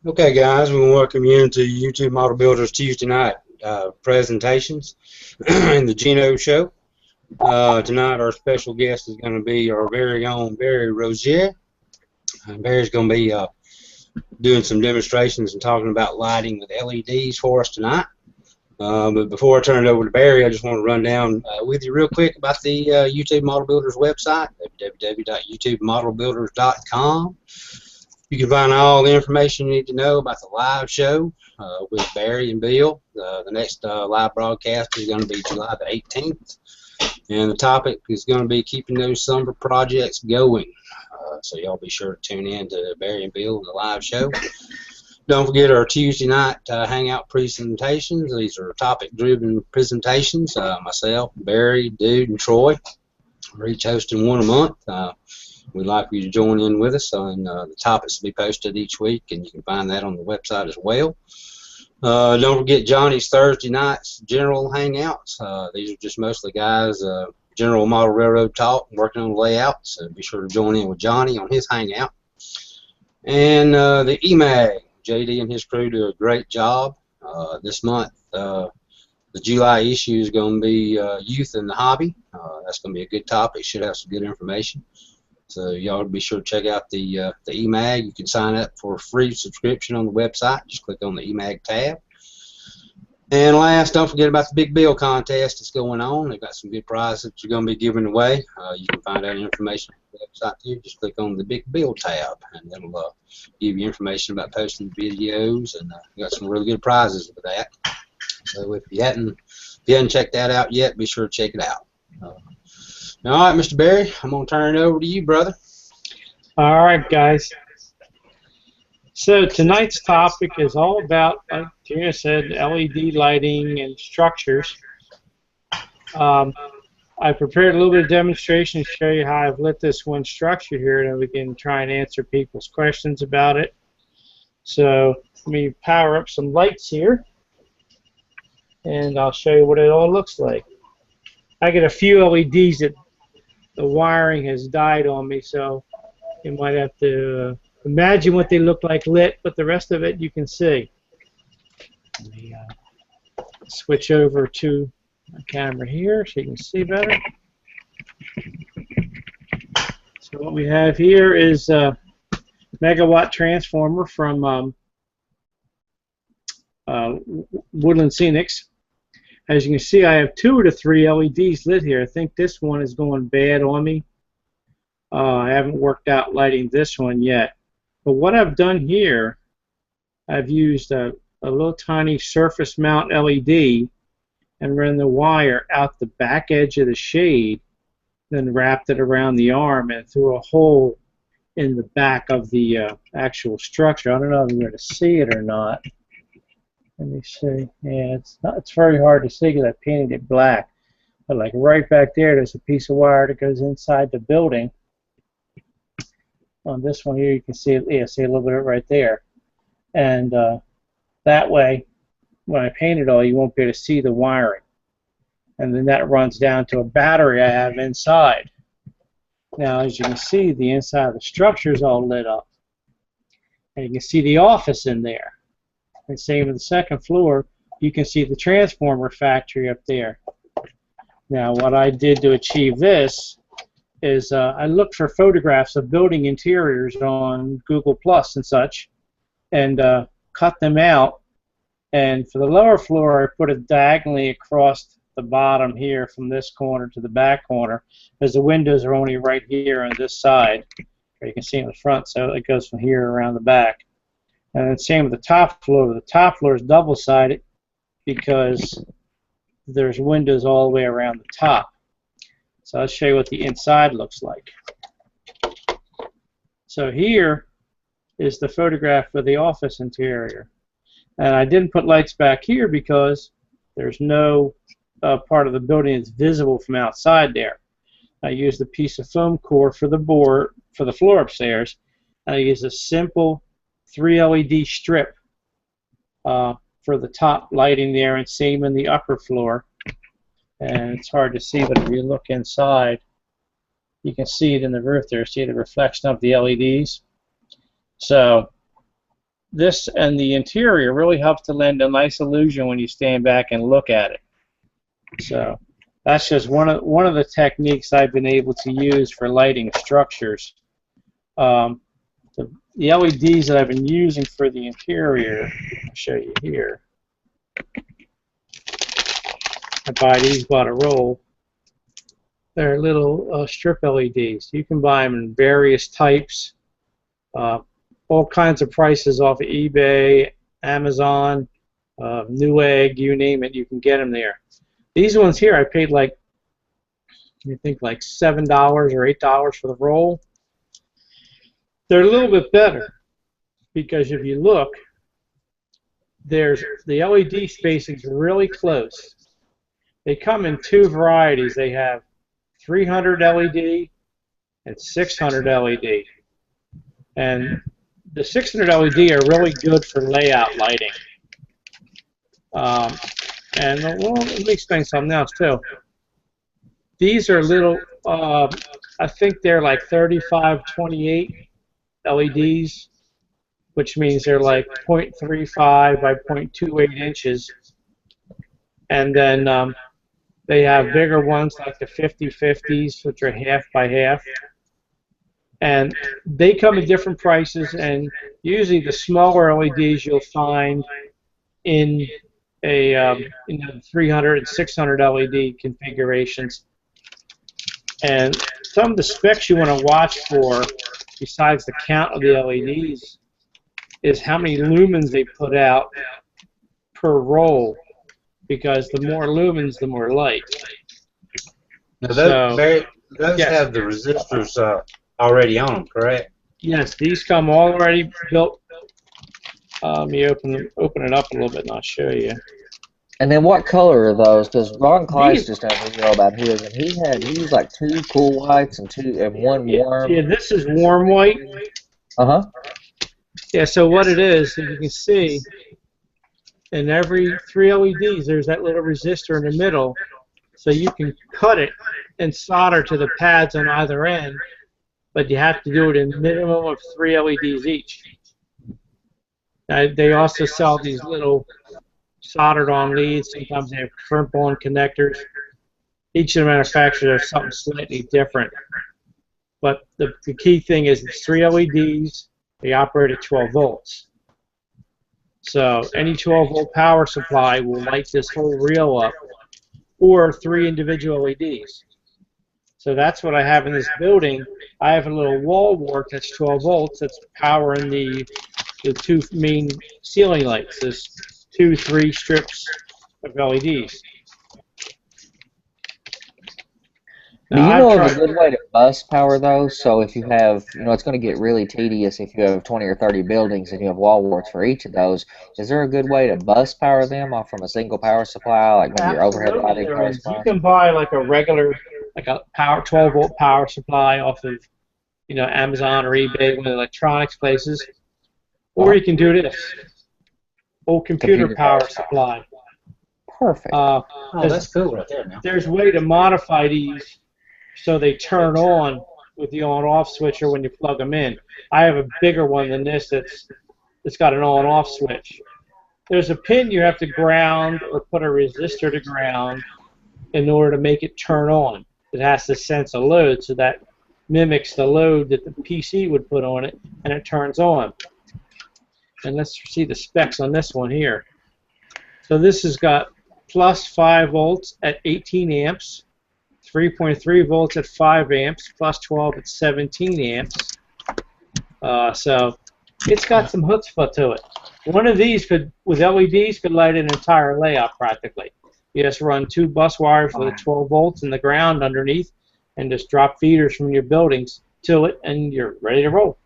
Okay, guys, we welcome you into YouTube Model Builders Tuesday night presentations in the Geno Show. Tonight, our special guest is going to be our very own Barry Rosier. Barry's going to be doing some demonstrations and talking about lighting with LEDs for us tonight. But before I turn it over to Barry, I just want to run down with you real quick about the YouTube Model Builders website, www.youtubemodelbuilders.com. You can find all the information you need to know about the live show with Barry and Bill. The next live broadcast is going to be July the 18th, and the topic is going to be keeping those summer projects going. So y'all be sure to tune in to Barry and Bill in the live show. Don't forget our Tuesday night hangout presentations. These are topic-driven presentations. Myself, Barry, Dude, and Troy are each hosting one a month. We'd like you to join in with us, and the topics will be posted each week, and you can find that on the website as well. Don't forget Johnny's Thursday nights general hangouts. These are just mostly guys, general model railroad talk, working on layouts. So be sure to join in with Johnny on his hangout. And the EMAG, JD and his crew do a great job. This month, the July issue is going to be youth in the hobby. That's going to be a good topic. Should have some good information. So y'all be sure to check out the EMAG. You can sign up for a free subscription on the website. Just click on the EMAG tab. And last, don't forget about the Big Bill contest that's going on. They've got some good prizes that you're going to be giving away. You can find out information on the website too. Just click on the Big Bill tab, and it'll give you information about posting videos, and we got some really good prizes for that. So if you hadn't checked that out yet, be sure to check it out. All right, Mr. Barry, I'm going to turn it over to you, brother. All right, guys. So tonight's topic is all about, like Gina said, LED lighting and structures. I prepared a little bit of demonstration to show you how I've lit this one structure here, and we can try and answer people's questions about it. So let me power up some lights here, and I'll show you what it all looks like. I get a few LEDs that the wiring has died on me, so you might have to imagine what they look like lit, but the rest of it you can see. Let me switch over to my camera here so you can see better. So what we have here is a megawatt transformer from Woodland Scenics. As you can see, I have 2 of the 3 LEDs lit here. I think this one is going bad on me. I haven't worked out lighting this one yet. But what I've done here, I've used a little tiny surface mount LED and run the wire out the back edge of the shade, then wrapped it around the arm and through a hole in the back of the actual structure. I don't know if you're going to see it or not. Let me see. Yeah, it's very hard to see because I painted it black. But like right back there, there's a piece of wire that goes inside the building. On this one here, you can see it. Yeah, see a little bit of it right there. And that way, when I paint it all, you won't be able to see the wiring. And then that runs down to a battery I have inside. Now, as you can see, the inside of the structure is all lit up. And you can see the office in there. And same with the second floor, you can see the transformer factory up there. Now, what I did to achieve this is I looked for photographs of building interiors on Google Plus and such, and cut them out. And for the lower floor, I put it diagonally across the bottom here from this corner to the back corner, because the windows are only right here on this side. You can see in the front, so it goes from here around the back. And then same with the top floor. The top floor is double-sided because there's windows all the way around the top. So I'll show you what the inside looks like. So here is the photograph of the office interior. And I didn't put lights back here because there's no part of the building that's visible from outside there. I used a piece of foam core for the board, for the floor upstairs, and I used a simple 3 LED strip for the top lighting there, and same in the upper floor. And it's hard to see, but if you look inside, you can see it in the roof there. See the reflection of the LEDs. So this and the interior really helps to lend a nice illusion when you stand back and look at it. So that's just one of the techniques I've been able to use for lighting structures. The LEDs that I've been using for the interior, I'll show you here. I buy these by the roll. They're little strip LEDs. You can buy them in various types, all kinds of prices off of eBay, Amazon, Newegg, you name it, you can get them there. These ones here, I paid like, I think like $7 or $8 for the roll. They're a little bit better because if you look, there's the LED spacing's really close. They come in two varieties. They have 300 LED and 600 LED. And the 600 LED are really good for layout lighting. And well, let me explain something else too. These are little, I think they're like 3528 LEDs, which means they're like 0.35 by 0.28 inches. And then they have bigger ones like the 50/50s, which are half by half. And they come at different prices, and usually the smaller LEDs you'll find in a 300 and 600 LED configurations. And some of the specs you want to watch for, besides the count of the LEDs, is how many lumens they put out per roll, because the more lumens, the more light. Now those yes. have the resistors already on them, correct? Yes, these come already built. Let me open it up a little bit and I'll show you. And then what color are those? Because Ron Kleiss just had a video about his, and he used like 2 cool whites and one warm. Yeah, this is warm white. Uh-huh. Yeah, so what it is, as you can see, in every 3 LEDs, there's that little resistor in the middle, so you can cut it and solder to the pads on either end, but you have to do it in a minimum of 3 LEDs each. Now, they also sell these little soldered on leads. Sometimes they have crimp-on connectors. Each of the manufacturers has something slightly different. But the key thing is it's 3 LEDs. They operate at 12 volts. So any 12-volt power supply will light this whole reel up, or 3 individual LEDs. So that's what I have in this building. I have a little wall wart that's 12 volts that's powering the 2 main ceiling lights. There's 2-3 strips of LEDs. Do you know of a good way to bus power those? So if you have, it's going to get really tedious if you have 20 or 30 buildings and you have wall warts for each of those. Is there a good way to bus power them off from a single power supply, like maybe your overhead lighting power supply? You can buy like a regular, like a 12-volt power supply off of, Amazon or eBay, one of the electronics places, or you can do this. Old computer power supply. Perfect. Oh, that's cool right there now. There's a way to modify these so they turn on with the on-off switcher when you plug them in. I have a bigger one than this that's got an on-off switch. There's a pin you have to ground or put a resistor to ground in order to make it turn on. It has to sense a load, so that mimics the load that the PC would put on it, and it turns on. And let's see the specs on this one here. So this has got plus 5 volts at 18 amps, 3.3 volts at 5 amps, plus 12 at 17 amps. So it's got some chutzpah to it. One of these with LEDs, could light an entire layout practically. You just run 2 bus wires for the 12 volts in the ground underneath, and just drop feeders from your buildings to it, and you're ready to roll.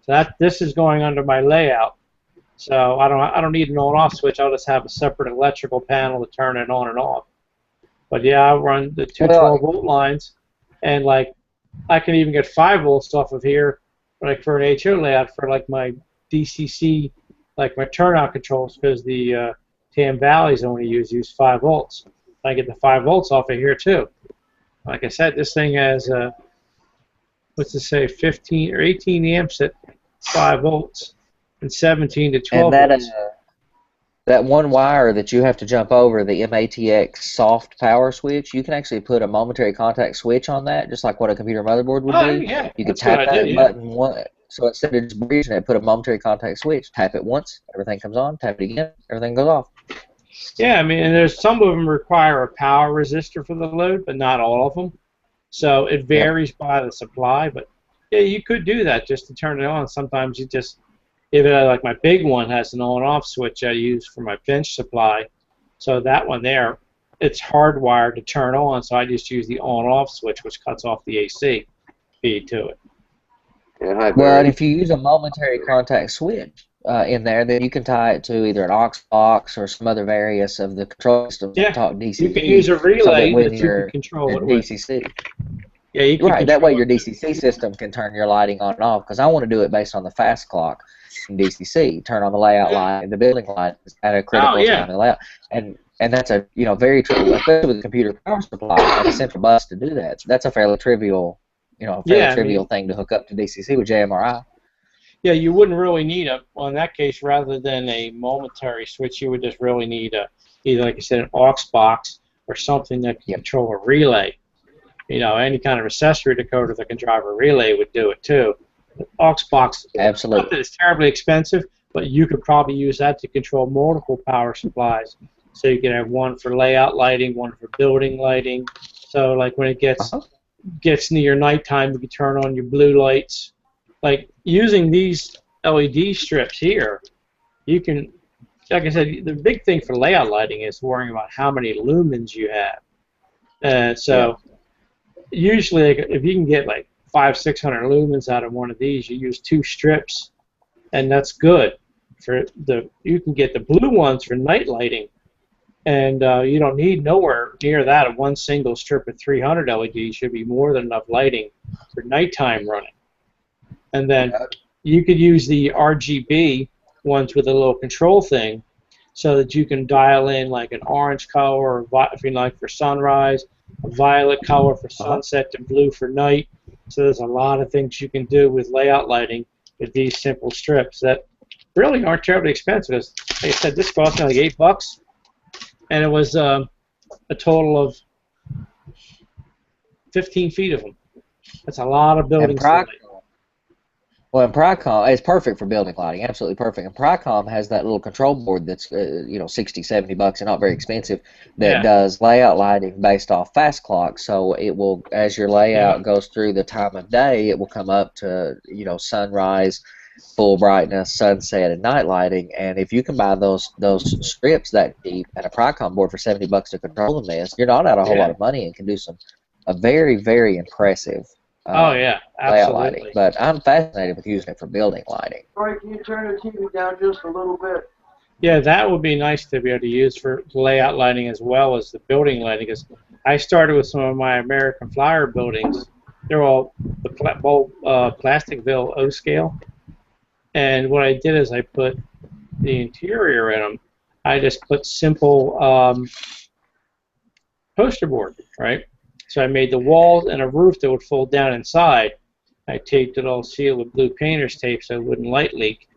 So this is going under my layout. So I don't need an on-off switch. I'll just have a separate electrical panel to turn it on and off. But yeah, I run the 2 12-volt lines, and like I can even get 5 volts off of here, like for an HO layout for like my DCC, like my turnout controls, because the Tam Valleys only use 5 volts. I get the 5 volts off of here too. Like I said, this thing has what's it say, 15 or 18 amps at 5 volts. and 17 to 12 And that volts. that one wire that you have to jump over, the MATX soft power switch, you can actually put a momentary contact switch on that, just like what a computer motherboard would be. Yeah, You could that's what tap I that did, button once. So instead of just breezing it, put a momentary contact switch, tap it once, everything comes on, tap it again, everything goes off. Yeah, I mean, and there's some of them require a power resistor for the load, but not all of them. So it varies by the supply, but yeah, you could do that just to turn it on. Sometimes you just, like my big one has an on-off switch I use for my bench supply. So that one there, it's hardwired to turn on, so I just use the on-off switch, which cuts off the AC feed to it. Yeah, hi, Well, Barry. and if you use a momentary contact switch in there, then you can tie it to either an aux box or some other various of the control systems that talk DCC. You can use a relay so that when that you you're can control at it with. DCC. Yeah, you can Right, that way your it. DCC system can turn your lighting on and off, because I want to do it based on the fast clock in DCC. Turn on the layout light and the building light at a critical time in the layout. And that's a very trivial, especially with a computer power supply and a central bus to do that. That's a fairly trivial, trivial thing to hook up to DCC with JMRI. Yeah, you wouldn't really need in that case, rather than a momentary switch, you would just really need either, like I said, an aux box or something that can control a relay. Any kind of accessory decoder that can drive a relay would do it too. The aux box, absolutely, is terribly expensive, but you could probably use that to control multiple power supplies. So you can have one for layout lighting, one for building lighting. So like when it gets near nighttime, you can turn on your blue lights. Like using these LED strips here, you can, like I said, the big thing for layout lighting is worrying about how many lumens you have. Usually, if you can get like 500-600 lumens out of one of these, you use 2 strips, and that's good. You can get the blue ones for night lighting, and you don't need nowhere near that. One single strip of 300 LEDs should be more than enough lighting for nighttime running. And then you could use the RGB ones with a little control thing, so that you can dial in like an orange color, or if you like for sunrise, a violet color for sunset, and blue for night. So there's a lot of things you can do with layout lighting with these simple strips that really aren't terribly expensive. Like I said, this cost me like $8, and it was a total of 15 feet of them. That's a lot of buildings. Well, and Pricom, it's perfect for building lighting, absolutely perfect. And Pricom has that little control board that's, $60, $70 and not very expensive, that does layout lighting based off fast clock. So it will, as your layout goes through the time of day, it will come up to, sunrise, full brightness, sunset, and night lighting. And if you can buy those strips that deep and a Pricom board for $70 to control them, you're not out a whole lot of money and can do a very, very impressive layout lighting. But I'm fascinated with using it for building lighting. Roy, can you turn the TV down just a little bit? Yeah, that would be nice to be able to use for layout lighting as well as the building lighting. Because I started with some of my American Flyer buildings. They're all the Plasticville O scale. And what I did is I put the interior in them. I just put simple poster board, right? So I made the walls and a roof that would fold down inside. I taped it all sealed with blue painter's tape so it wouldn't light leak.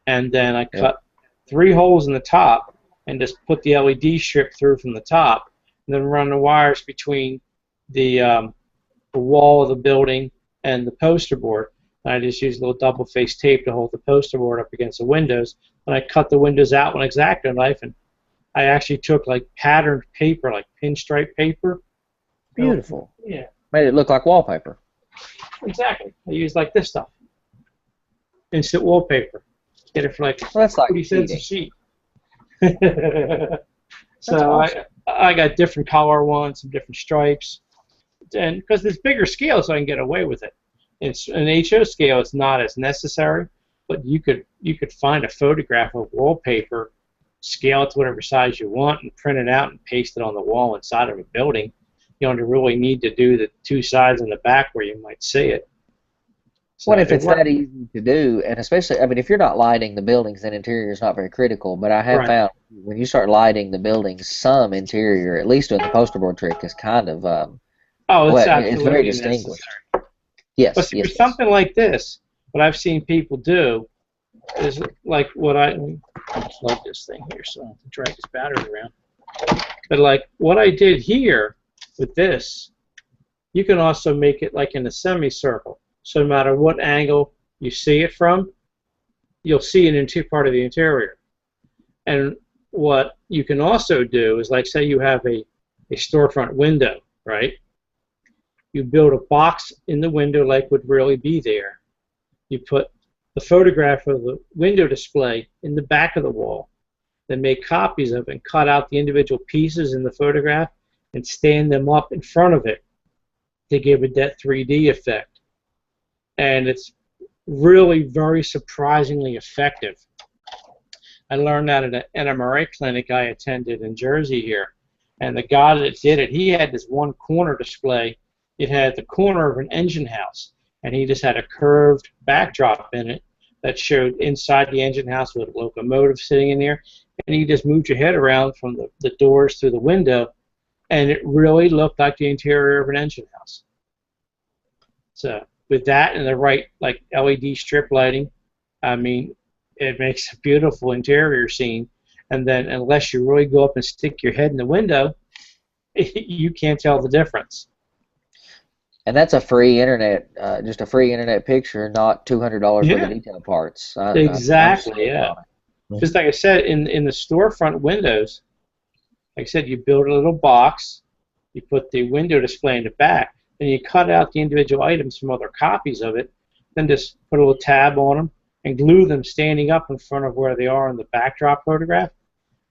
And then I cut 3 holes in the top and just put the LED strip through from the top, and then run the wires between the wall of the building and the poster board. And I just used a little double-faced tape to hold the poster board up against the windows. And I cut the windows out with an X-Acto knife, and I actually took like patterned paper, like pinstripe paper. Beautiful. Yeah. Made it look like wallpaper. Exactly. I used like this stuff. Instant wallpaper. Get it for like 40 cents a sheet. So awesome. I got different color ones, some different stripes, and because it's bigger scale, so I can get away with it. It's an HO scale. It's not as necessary, but you could find a photograph of wallpaper, scale it to whatever size you want, and print it out and paste it on the wall inside of a building. You don't really need to do the 2 sides in the back where you might see it. So if it's that easy to do, and especially, if you're not lighting the buildings, then interior is not very critical. But I have found when you start lighting the buildings, some interior, at least doing the poster board trick, is kind of it's very distinguished. Necessary. Yes. But for something like this, what I've seen people do, is like what let me plug this thing here so I don't have to drag this battery around. But like what I did here with this, you can also make it like in a semicircle. So no matter what angle you see it from, you'll see it in part of the interior. And what you can also do is, like, say you have a storefront window, right? You build a box in the window like would really be there. You put the photograph of the window display in the back of the wall, then make copies of it and cut out the individual pieces in the photograph and stand them up in front of it to give it that 3D effect. And it's really very surprisingly effective. I learned that at an NMRA clinic I attended in Jersey here. And the guy that did it, he had this one corner display. It had the corner of an engine house, and he just had a curved backdrop in it that showed inside the engine house with a locomotive sitting in there. And you just moved your head around from the doors through the window, and it really looked like the interior of an engine house. So with that and the right like LED strip lighting, I mean, it makes a beautiful interior scene. And then unless you really go up and stick your head in the window, you can't tell the difference. And that's a free internet, just a free internet picture, not $200 for the detail parts. Exactly, yeah. Just like I said, in the storefront windows, like I said, you build a little box, you put the window display in the back, then you cut out the individual items from other copies of it, then just put a little tab on them and glue them standing up in front of where they are in the backdrop photograph.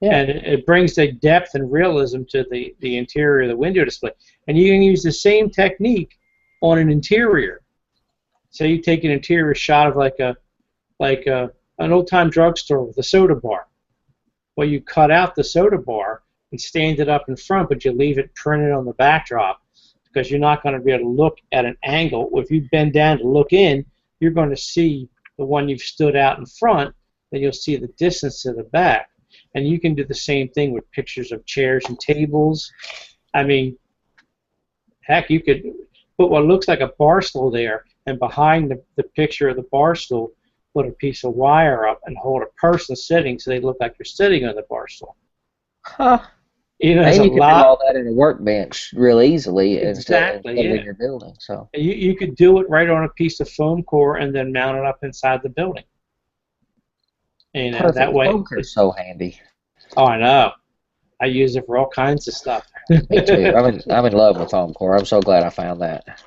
Yeah. And it brings the depth and realism to the interior of the window display. And you can use the same technique on an interior. Say you take an interior shot of like an old-time drugstore with a soda bar. Well, you cut out the soda bar and stand it up in front, but you leave it printed on the backdrop because you're not going to be able to look at an angle. If you bend down to look in, you're going to see the one you've stood out in front, then you'll see the distance to the back. And you can do the same thing with pictures of chairs and tables. I mean, heck, you could put what looks like a bar stool there, and behind the picture of the bar stool, put a piece of wire up and hold a person sitting so they look like you're sitting on the bar stool. Huh. You know, and you can do all that in a workbench real easily instead of in your building. So you could do it right on a piece of foam core and then mount it up inside the building. And that way, foam core is so handy. Oh, I know. I use it for all kinds of stuff. Me too. I'm in love with foam core. I'm so glad I found that.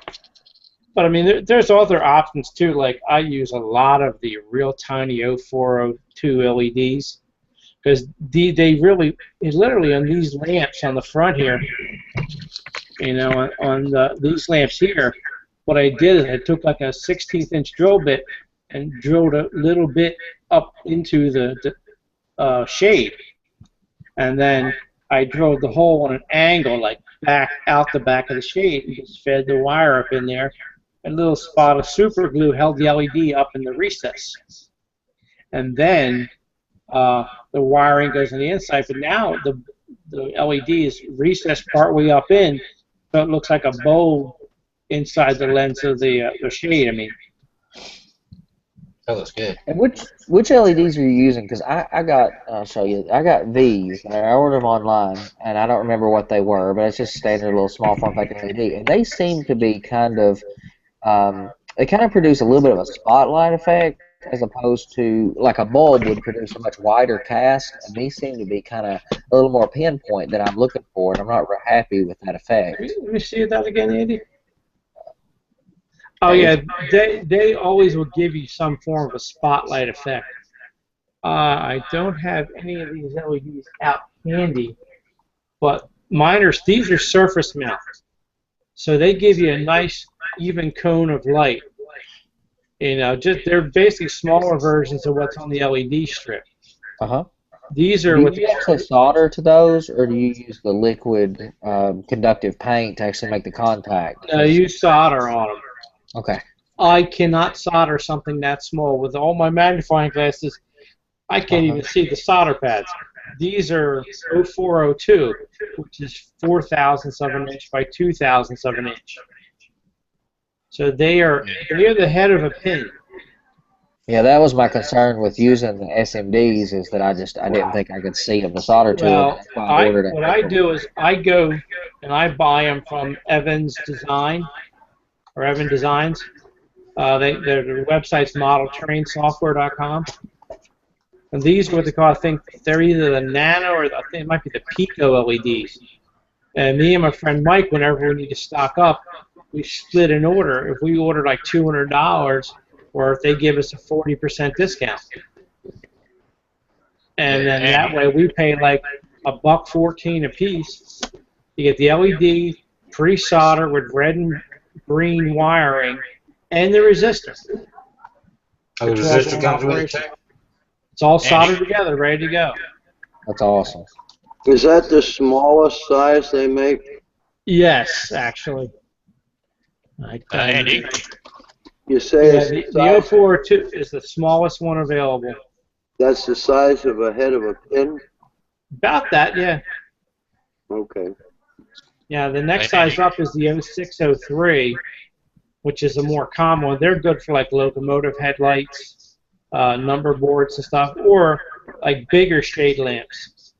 But I mean, there's other options too. Like I use a lot of the real tiny 0402 LEDs. Because they literally on these lamps on the front here, you know, on these lamps here, what I did is I took like a 16th inch drill bit and drilled a little bit up into the shade, and then I drilled the hole on an angle, like back out the back of the shade, and just fed the wire up in there. A little spot of super glue held the LED up in the recess, and then the wiring goes on the inside, but now the LED is recessed partway up in, so it looks like a bulb inside the lens of the shade. I mean, that looks good. And which LEDs are you using? Because I'll show you. I got these. I ordered them online, and I don't remember what they were, but it's just standard little small form factor LED, and they seem to be kind of they kind of produce a little bit of a spotlight effect, as opposed to like a bulb would produce a much wider cast, and these seem to be kind of a little more pinpoint that I'm looking for, and I'm not real happy with that effect. Let me see that again, Andy. Oh yeah, they always will give you some form of a spotlight effect. I don't have any of these LEDs out handy, but these are surface mount, so they give you a nice even cone of light. You know, they're basically smaller versions of what's on the LED strip. These are. Do you actually solder to those, or do you use the liquid conductive paint to actually make the contact? No, you solder on them. Okay. I cannot solder something that small with all my magnifying glasses. I can't even see the solder pads. These are 0402, which is 0.004 of an inch by 0.002 of an inch. So they are the head of a pin Yeah, that was my concern with using the SMDs is that I didn't think I could see them to solder to them. Well, That's why I ordered what a I couple. do is I go and I buy them from Evans Design or Evan Designs. Their website's modeltrainsoftware.com. And these are what they call, I think they're either the nano or I think it might be the pico LEDs. And me and my friend Mike, whenever we need to stock up, we split an order. If we order like $200, or if they give us a 40% discount, and then that way we pay like $1.14 a piece. You get the LED pre-solder with red and green wiring, and the resistor. Oh, the resistor comes with it too? It's all soldered together, ready to go. That's awesome. Is that the smallest size they make? Yes, actually. Andy? You say Yeah, it's the 0402 is the smallest one available. that's the size of a head of a pin? About that, yeah. Okay. Yeah, the next size up is the 0603, which is a more common one. They're good for like locomotive headlights, number boards and stuff, or like bigger shade lamps,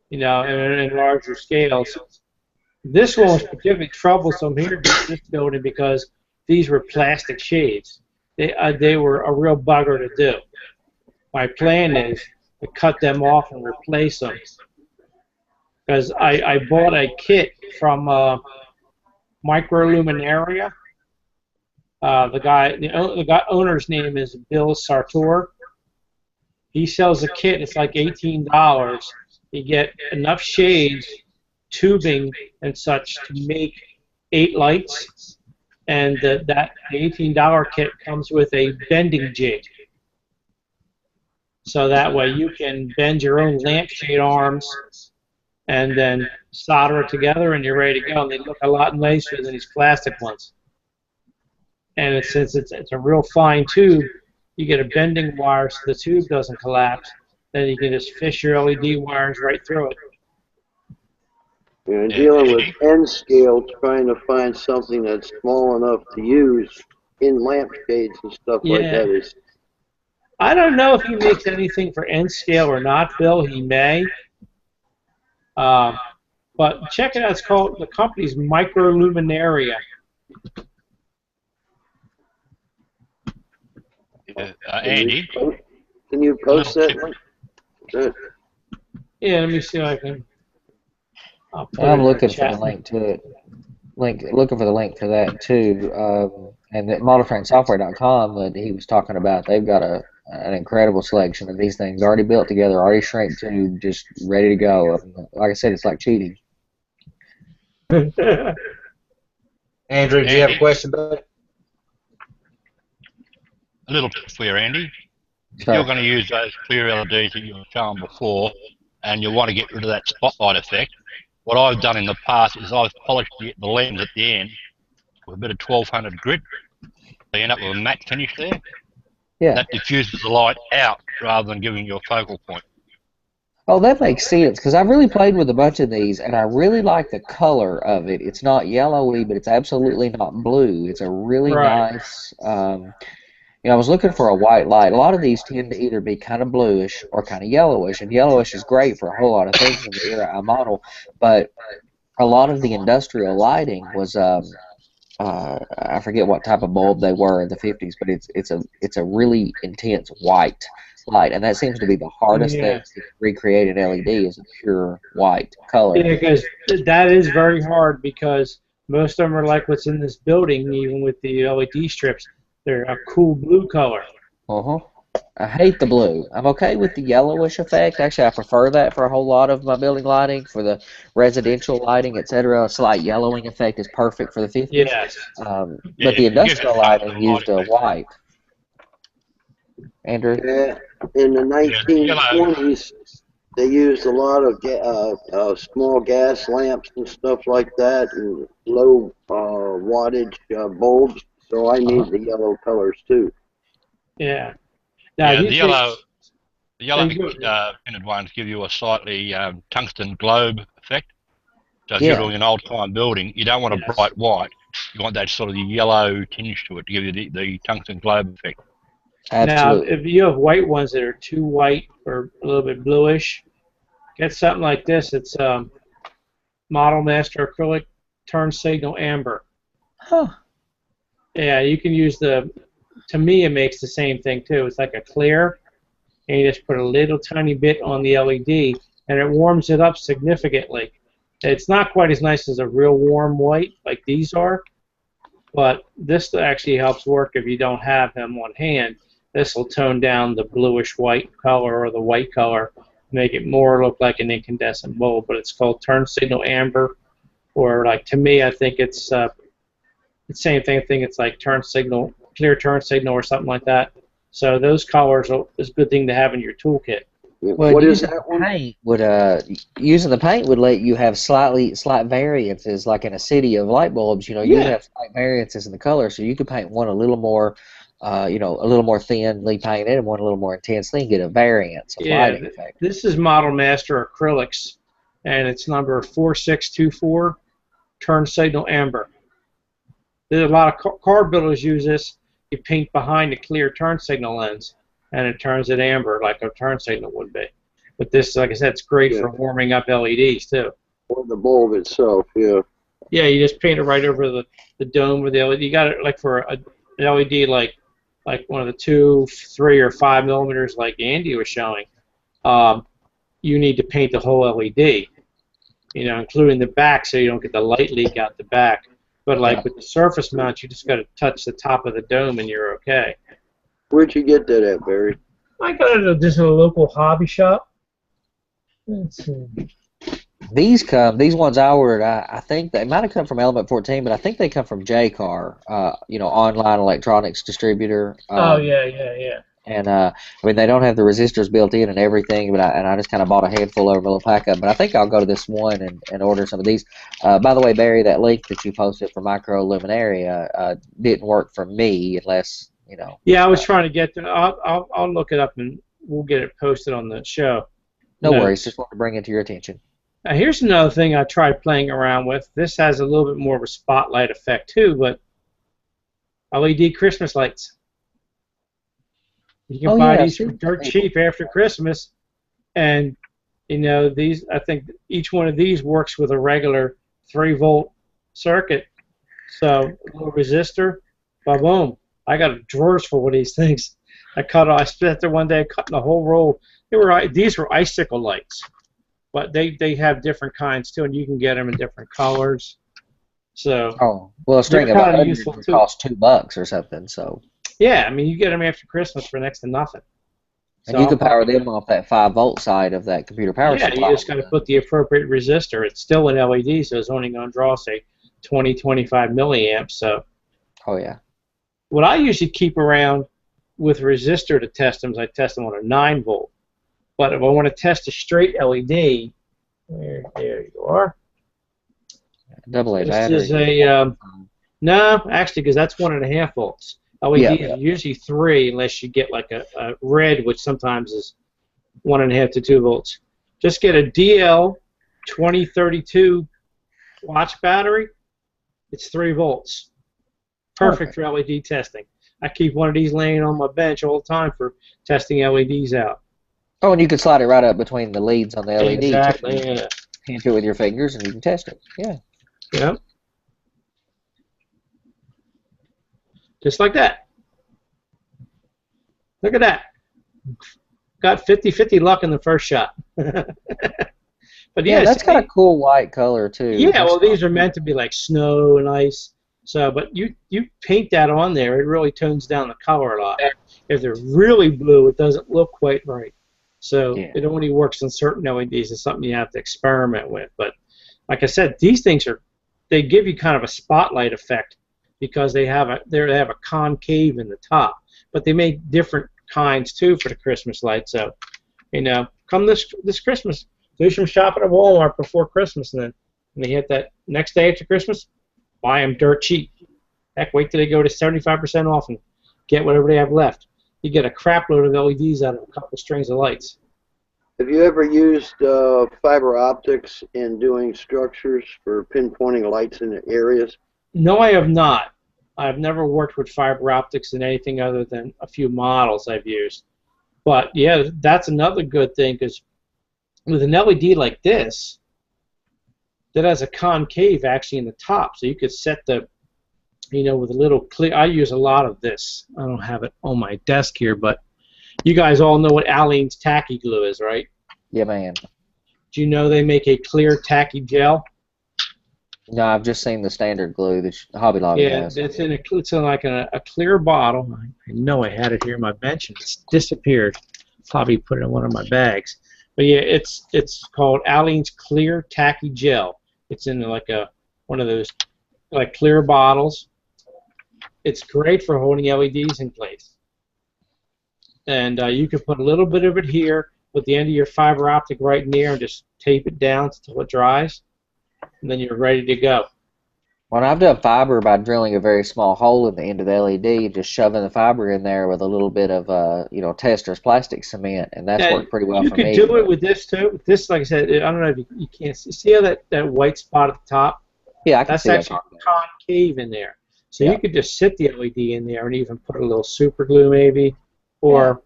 you know, in larger scales. This one was particularly troublesome here in this building because these were plastic shades. They were a real bugger to do. My plan is to cut them off and replace them. Because I bought a kit from Microluminaria. The owner's name is Bill Sartor. He sells a kit. It's like $18. You get enough shades, tubing, and such to make 8 lights. And the $18 kit comes with a bending jig. So that way you can bend your own lampshade arms and then solder it together and you're ready to go. And they look a lot nicer than these plastic ones. And since it's a real fine tube, you get a bending wire so the tube doesn't collapse. Then you can just fish your LED wires right through it. You're dealing with N scale, trying to find something that's small enough to use in lampshades and stuff like that. Is I don't know if he makes anything for N scale or not, Bill. He may. But check it out. It's called, the company's Microluminaria. Andy? Can you post that link? Good. Yeah, let me see if I can. I'm looking for the link to it. Looking for the link for that too. And at modeltrainsoftware.com that he was talking about, they've got an incredible selection of these things already built together, already shrank to, just ready to go. Like I said, it's like cheating. Andrew, do you have a question, buddy? A little tip for you, Andy. If Sure. you're going to use those clear LEDs that you were showing before, and you want to get rid of that spotlight effect, what I've done in the past is I've polished the lens at the end with a bit of 1200 grit. So you end up with a matte finish there. Yeah. That diffuses the light out rather than giving you a focal point. Oh, that makes sense, because I've really played with a bunch of these, and I really like the color of it. It's not yellowy, but it's absolutely not blue. It's a really nice, I was looking for a white light. A lot of these tend to either be kind of bluish or kind of yellowish, and yellowish is great for a whole lot of things in the era I model, but a lot of the industrial lighting was, I forget what type of bulb they were in the 50s, but it's a really intense white light, and that seems to be the hardest thing to recreate an LED is a pure white color. Yeah, because that is very hard because most of them are like what's in this building, even with the LED strips. They're a cool blue color. I hate the blue. I'm okay with the yellowish effect. Actually, I prefer that for a whole lot of my building lighting. For the residential lighting, etc., a slight yellowing effect is perfect for the 50s. Yes. But the industrial lighting used a white. Andrew? Yeah, in the 1920s, they used a lot of small gas lamps and stuff like that, and low wattage bulbs. So I need the yellow colors too. Yeah. Now, the yellow printed ones give you a slightly tungsten globe effect. So if you're doing an old-time building, you don't want a bright white. You want that sort of yellow tinge to it to give you the tungsten globe effect. Absolutely. Now, if you have white ones that are too white or a little bit bluish, get something like this. It's Model Master Acrylic Turn Signal Amber. Huh. Yeah, you can use the. To me, it makes the same thing too. It's like a clear, and you just put a little tiny bit on the LED, and it warms it up significantly. It's not quite as nice as a real warm white like these are, but this actually helps work if you don't have them on hand. This will tone down the bluish white color or the white color, make it more look like an incandescent bulb. But it's called Turn Signal Amber, or like to me, I think it's the same thing. I think it's like turn signal, clear turn signal, or something like that. So those colors is a good thing to have in your toolkit. Well, What is using that the one? paint would using the paint would let you have slight variances, like in a city of light bulbs. You Yeah. have slight variances in the color, so you could paint one a little more, a little more thinly painted, and one a little more intensely, and get a variance of lighting effect. This is Model Master Acrylics, and it's number 4624, Turn Signal Amber. There's a lot of car builders use this. You paint behind the clear turn signal lens, and it turns it amber like a turn signal would be. But this, like I said, it's great for warming up LEDs too. Or the bulb itself, yeah. Yeah, you just paint it right over the dome of the LED. You got it like for an LED like one of the 2, 3, or 5 millimeters like Andy was showing. You need to paint the whole LED, including the back, so you don't get the light leak out the back. But like with the surface mount, you just got to touch the top of the dome and you're okay. Where'd you get that at, Barry? I got it at just a local hobby shop. Let's see. These ones I ordered, I think they might have come from Element 14, but I think they come from JCar, online electronics distributor. Yeah. And I mean, they don't have the resistors built in and everything, but I just kind of bought a handful over a little pack up. But I think I'll go to this one and order some of these. By the way, Barry, that link that you posted for Micro Luminaria didn't work for me unless Yeah, I was trying to get to. I'll look it up and we'll get it posted on the show. No worries. Just want to bring it to your attention. Now, here's another thing I tried playing around with. This has a little bit more of a spotlight effect too, but LED Christmas lights. You can buy these for dirt cheap after Christmas, and these. I think each one of these works with a regular 3-volt circuit. So a little resistor, boom. I got drawers full of these things. I spent there one day cutting the whole roll. These were icicle lights, but they have different kinds too, and you can get them in different colors. So a string of 100 would cost $2 or something. So yeah, I mean you get them after Christmas for next to nothing. And you can power them off that 5-volt side of that computer power supply. Yeah, you just got to put the appropriate resistor. It's still an LED, so it's only going to draw say 20, 25 milliamps. So. Oh yeah. What I usually keep around with resistor to test them is I test them on a 9-volt. But if I want to test a straight LED, there you are. AA battery. This is a no, actually, because that's 1.5 volts. LED is usually 3, unless you get like a red, which sometimes is 1.5 to 2 volts. Just get a DL 2032 watch battery. It's 3 volts. Perfect for LED testing. I keep one of these laying on my bench all the time for testing LEDs out. Oh, and you can slide it right up between the leads on the LED. Exactly, yeah. Pinch it with your fingers and you can test it. Yeah. Yep. Just like that. Look at that. Got 50-50 luck in the first shot. But yeah, that's got a cool white color too. Yeah, well, these are meant to be like snow and ice. So, but you paint that on there, it really tones down the color a lot. If they're really blue, it doesn't look quite right. So it only works on certain LEDs. It's something you have to experiment with. But like I said, these things they give you kind of a spotlight effect because they have a concave in the top. But they make different kinds too for the Christmas lights. So, come this Christmas, do some shopping at Walmart before Christmas, and then when they hit that next day after Christmas, buy them dirt cheap. Heck, wait till they go to 75% off and get whatever they have left. You get a crap load of LEDs out of a couple of strings of lights. Have you ever used fiber optics in doing structures for pinpointing lights in areas? No, I have not. I've never worked with fiber optics in anything other than a few models I've used. But yeah, that's another good thing, because with an LED like this, that has a concave actually in the top, so you could set the, with a little clear. I use a lot of this. I don't have it on my desk here, but you guys all know what Aleene's tacky glue is, right? Yeah, man. Do you know they make a clear tacky gel? No, I've just seen the standard glue that Hobby Lobby has. Yeah, it's in like a clear bottle. I know I had it here in my bench, and it's disappeared. Probably put it in one of my bags. But yeah, it's called Aleene's Clear Tacky Gel. It's in like one of those like clear bottles. It's great for holding LEDs in place. And you can put a little bit of it here, put the end of your fiber optic right near, and just tape it down until it dries, and then you're ready to go. Well, I've done fiber by drilling a very small hole in the end of the LED and just shoving the fiber in there with a little bit of, Tester's plastic cement, and that's worked pretty well for me. You could do it with this too. This, like I said, I don't know if you can't see how that white spot at the top? Yeah, I can see that. That's actually concave in there. So you could just sit the LED in there and even put a little super glue maybe, or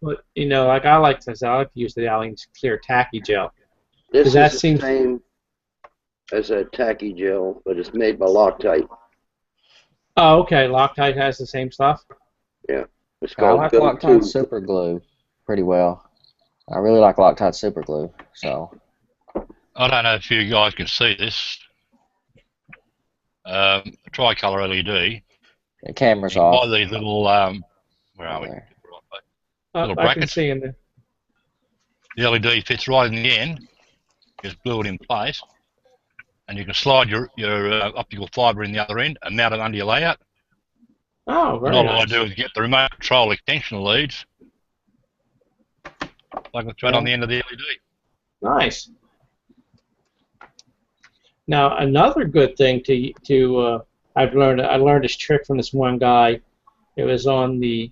put, like I like to use the Aleene's Clear Tacky Gel. This is the same as a tacky gel, but it's made by Loctite. Oh, okay. Loctite has the same stuff? Yeah. It's called I like Loctite Super Glue pretty well. I really like Loctite Super Glue. So I don't know if you guys can see this. Tricolor LED. The camera's off. Buy these little, where are we? Little brackets. I can see in there. The LED fits right in the end. Just glue it in place. And you can slide your optical fibre in the other end and mount it under your layout. Oh, very and nice. all I do is get the remote control extension leads, plug it straight on the end of the LED. Nice. Now, another good thing I learned this trick from this one guy. He was on the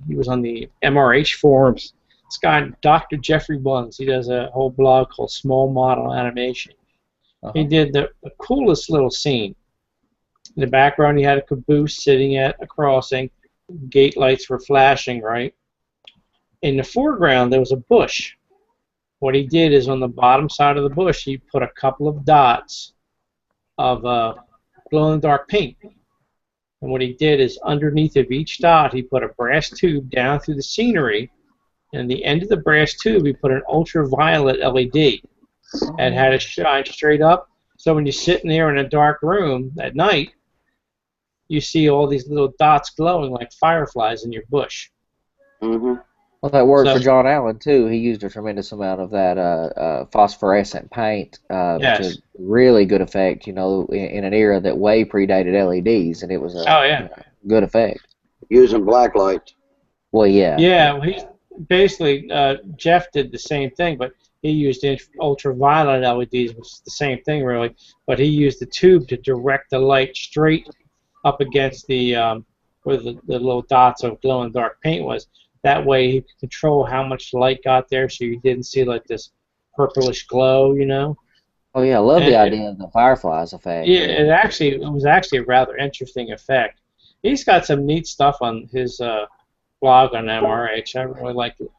MRH forums. This guy, Dr. Jeffrey Buns, he does a whole blog called Small Model Animation. He did the coolest little scene. In the background, he had a caboose sitting at a crossing. Gate lights were flashing, right? In the foreground, there was a bush. What he did is on the bottom side of the bush, he put a couple of dots of glow-in-the-dark paint. And what he did is underneath of each dot, he put a brass tube down through the scenery. And at the end of the brass tube, he put an ultraviolet LED. And had it shine straight up. So when you're sitting there in a dark room at night, you see all these little dots glowing like fireflies in your bush. Mm-hmm. Well, that worked for John Allen, too. He used a tremendous amount of that phosphorescent paint, which is really good effect, in an era that way predated LEDs, and it was a good effect. Using black lights. Well, yeah. Yeah, well, he basically, Jeff did the same thing, but he used ultraviolet LEDs, which is the same thing, really, but he used the tube to direct the light straight up against the where the little dots of glow-in-the-dark paint was. That way he could control how much light got there, so you didn't see like this purplish glow, Oh yeah, I love the idea of the fireflies effect. Yeah, it was actually a rather interesting effect. He's got some neat stuff on his blog on MRH. I really like it.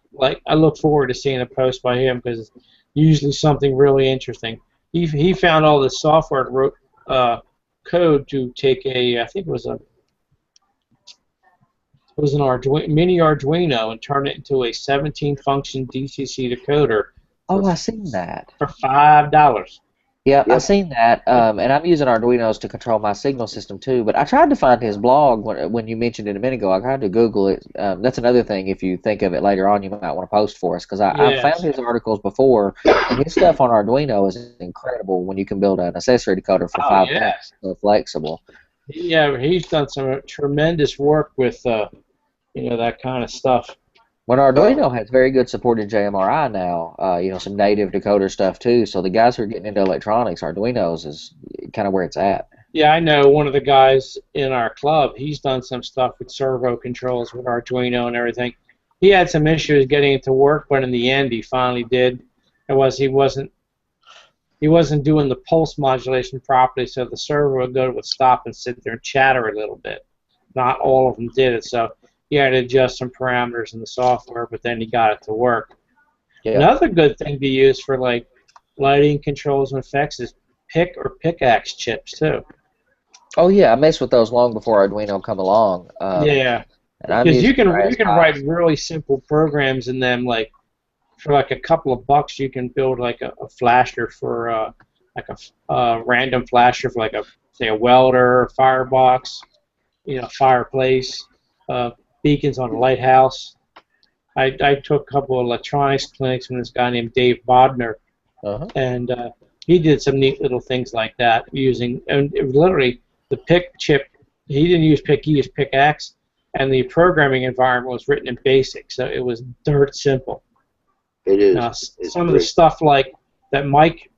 I look forward to seeing a post by him because it's usually something really interesting. He found all the software code to take I think it was an mini Arduino and turn it into a 17-function DCC decoder. Oh, I seen that. For $5. Yeah, I've seen that, and I'm using Arduinos to control my signal system too. But I tried to find his blog when you mentioned it a minute ago. I tried to Google it. That's another thing. If you think of it later on, you might want to post for us because I found his articles before, and his stuff on Arduino is incredible. When you can build an accessory decoder for $5, so flexible. Yeah, he's done some tremendous work with that kind of stuff. When Arduino has very good support in JMRI now, some native decoder stuff too. So the guys who are getting into electronics, Arduinos is kind of where it's at. Yeah, I know one of the guys in our club. He's done some stuff with servo controls with Arduino and everything. He had some issues getting it to work, but in the end, he finally did. He wasn't doing the pulse modulation properly, so the servo would stop and sit there and chatter a little bit. not all of them did it. So he had to adjust some parameters in the software, but then he got it to work. Yeah. Another good thing to use for like lighting controls and effects is pick or pickaxe chips too. Oh yeah, I messed with those long before Arduino come along. Yeah, and I'm because you using can Raspberry. write really simple programs in them. Like for like a couple of bucks, you can build like a flasher for like a random flasher for like say a welder, firebox, fireplace, beacons on a lighthouse. I took a couple of electronics clinics from this guy named Dave Bodner, and he did some neat little things like that using, and it was literally the pick chip. He didn't use pick, he used pickaxe, and the programming environment was written in BASIC, so it was dirt simple. It is. Now, some of the stuff like that Mike,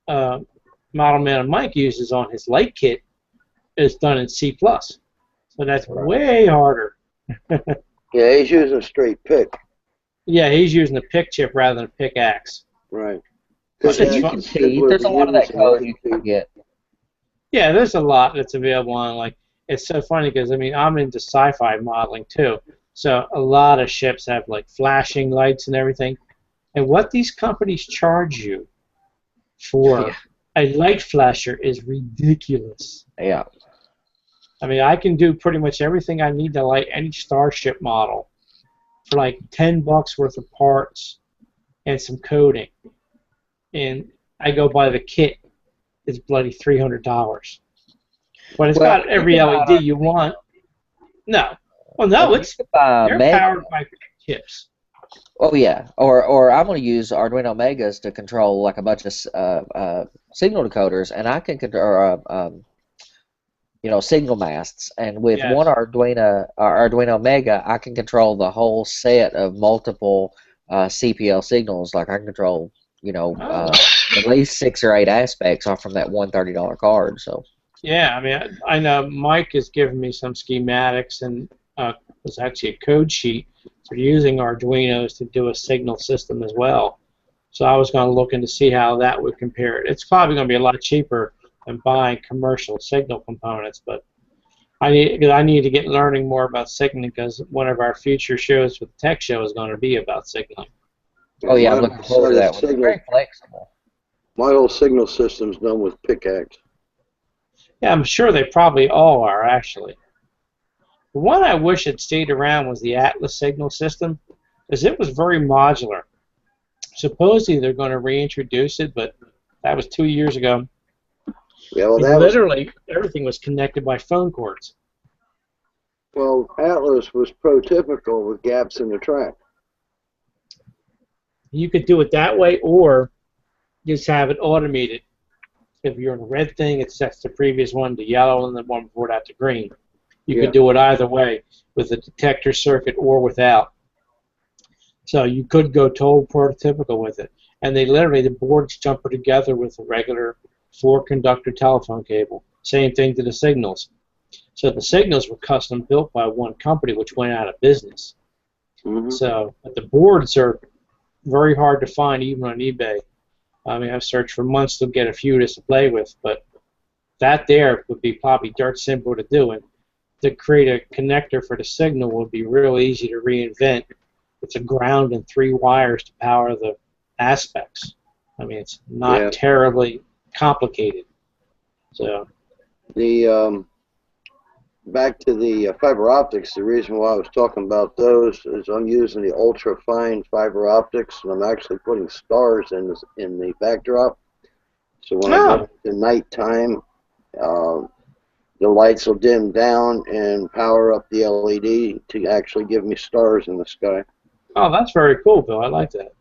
Model Man and Mike uses on his light kit is done in C+. So that's way harder. Yeah, he's using a straight pick. Yeah, he's using a pick chip rather than a pickaxe. Right. But you can see, there's a lot of that code you can get. Yeah, there's a lot that's available on, like, it's so funny because, I mean, I'm into sci-fi modeling too. So a lot of ships have, like, flashing lights and everything. And what these companies charge you for a light flasher is ridiculous. Yeah. I mean, I can do pretty much everything I need to light any Starship model for like $10 worth of parts and some coding. And I go buy the kit. It's bloody $300. But it's got every LED you want. No. Well, no, they're powered by chips. Oh yeah, or I'm going to use Arduino Megas to control like a bunch of signal decoders, and I can control signal masts. And with one Arduino Mega, I can control the whole set of multiple CPL signals. Like I can control at least 6 or 8 aspects off from that $130 card. So. Yeah, I mean, I know Mike has given me some schematics, and was actually a code sheet for using Arduinos to do a signal system as well. So I was going to look into see how that would compare. It's probably going to be a lot cheaper than buying commercial signal components, but I need to get learning more about signaling because one of our future shows with the tech show is going to be about signaling. Oh yeah, I'm looking forward to that one. It's very flexible. My whole signal system's done with pickaxe. Yeah, I'm sure they probably all are, actually. The one I wish had stayed around was the Atlas signal system, because it was very modular. Supposedly they're going to reintroduce it, but that was 2 years ago. Yeah, well, literally, everything was connected by phone cords. Well, Atlas was prototypical with gaps in the track. You could do it that way, or just have it automated. If you're in a red thing, it sets the previous one to yellow, and then one before that to green. You could do it either way, with a detector circuit or without. So you could go total prototypical with it. And they literally, the boards jumper together with a regular 4-conductor telephone cable. Same thing to the signals. So the signals were custom built by one company, which went out of business. So, but the boards are very hard to find, even on eBay. I mean, I've searched for months to get a few to play with, but that there would be probably dirt simple to do. And to create a connector for the signal would be real easy to reinvent. It's a ground and 3 wires to power the aspects. I mean, it's not terribly complicated. So the back to the fiber optics. The reason why I was talking about those is I'm using the ultra fine fiber optics, and I'm actually putting stars in the backdrop. So when I go to nighttime, the lights will dim down and power up the LED to actually give me stars in the sky. Oh, that's very cool, Bill. I like that.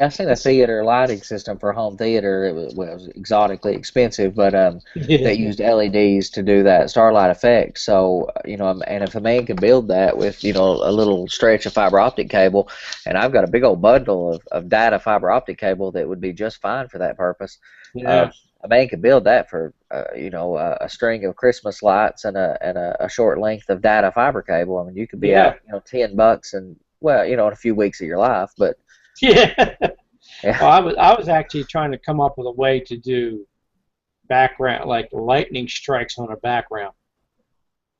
I've seen a theater lighting system for home theater. It was exotically expensive, but they used LEDs to do that starlight effect. So, and if a man can build that with, a little stretch of fiber optic cable, and I've got a big old bundle of data fiber optic cable that would be just fine for that purpose. Yeah. A man could build that for, a string of Christmas lights and a short length of data fiber cable. I mean, you could be out, $10 and, well, in a few weeks of your life, but. Yeah. Well, I was actually trying to come up with a way to do background, like lightning strikes on a background.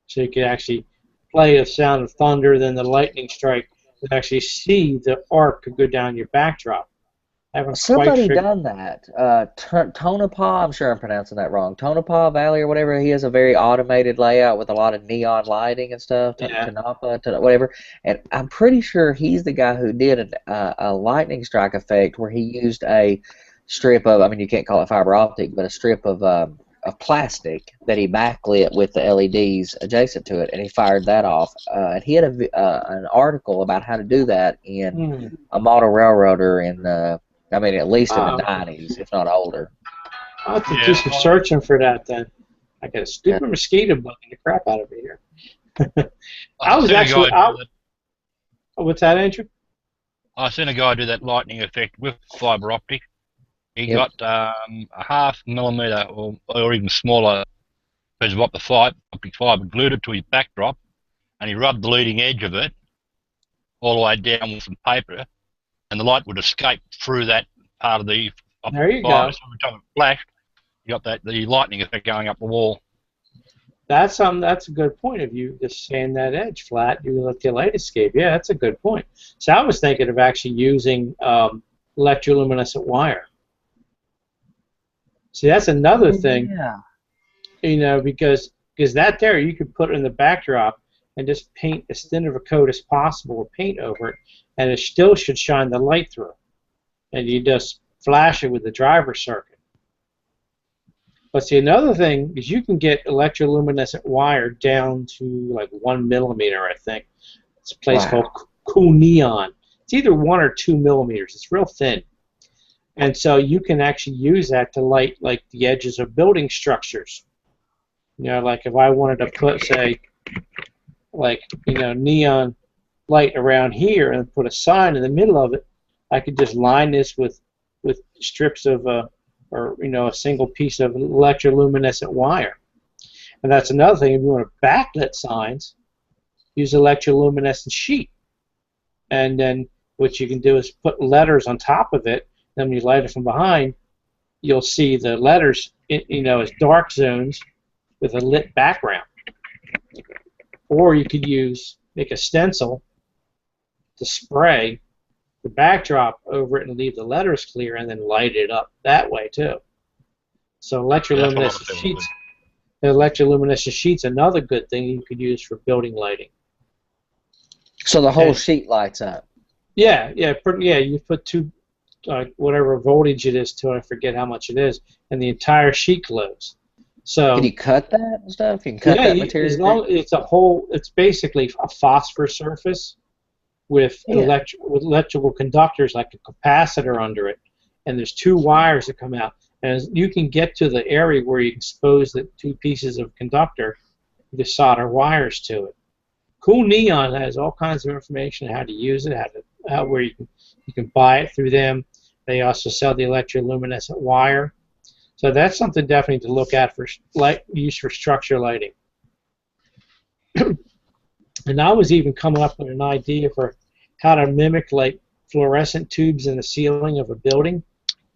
So you can actually play a sound of thunder, then the lightning strike, and actually see the arc go down your backdrop. I haven't Somebody done that. Tonopah, I'm sure I'm pronouncing that wrong. Tonopah Valley or whatever. He has a very automated layout with a lot of neon lighting and stuff. Tonopah, whatever. And I'm pretty sure he's the guy who did a lightning strike effect where he used a strip of, I mean, you can't call it fiber optic, but a strip of plastic that he backlit with the LEDs adjacent to it, and he fired that off. And he had an article about how to do that in a model railroader in I mean, at least in the 90s, if not older. I'll have to do some searching for that then. I got a stupid mosquito bugging the crap out of me here. I was actually what's that, Andrew? I seen a guy do that lightning effect with fiber optic. He got a half millimeter or even smaller piece of optic fiber, glued it to his backdrop, and he rubbed the leading edge of it all the way down with some paper, and the light would escape through that part of the there you fiber. go. So every time it flashed, you got the lightning effect going up the wall. That's a good point of view. Just saying that edge flat, you let the light escape. Yeah, that's a good point. So I was thinking of actually using electroluminescent wire. See, that's another thing. Yeah. You know, because that there you could put it in the backdrop and just paint as thin of a coat as possible with paint over it, and it still should shine the light through. And you just flash it with the driver circuit. But see, another thing is you can get electroluminescent wire down to like 1 millimeter, I think. It's a place called Cool Neon. It's either 1 or 2 millimeters. It's real thin. And so you can actually use that to light like the edges of building structures. You know, like if I wanted to put, say, like, you know, neon light around here and put a sign in the middle of it, I could just line this with strips of or you know, a single piece of electroluminescent wire. And that's another thing. If you want to backlit signs, use electroluminescent sheet. And then what you can do is put letters on top of it. Then when you light it from behind, you'll see the letters, you know, as dark zones with a lit background. Or you could make a stencil to spray the backdrop over it and leave the letters clear, and then light it up that way too. So electroluminescent sheets, another good thing you could use for building lighting. So the whole sheet lights up. Yeah. You put two, whatever voltage it is to it, I forget how much it is, and the entire sheet glows. So can you cut that and stuff? You can cut that material. As long it's basically a phosphor surface with electrical conductors like a capacitor under it, and there's 2 wires that come out, and you can get to the area where you expose the 2 pieces of conductor, you just solder wires to it. Cool Neon has all kinds of information on how to use it, where you can buy it through them. They also sell the electroluminescent wire. So that's something definitely to look at for use for structure lighting. And I was even coming up with an idea for how to mimic like fluorescent tubes in the ceiling of a building.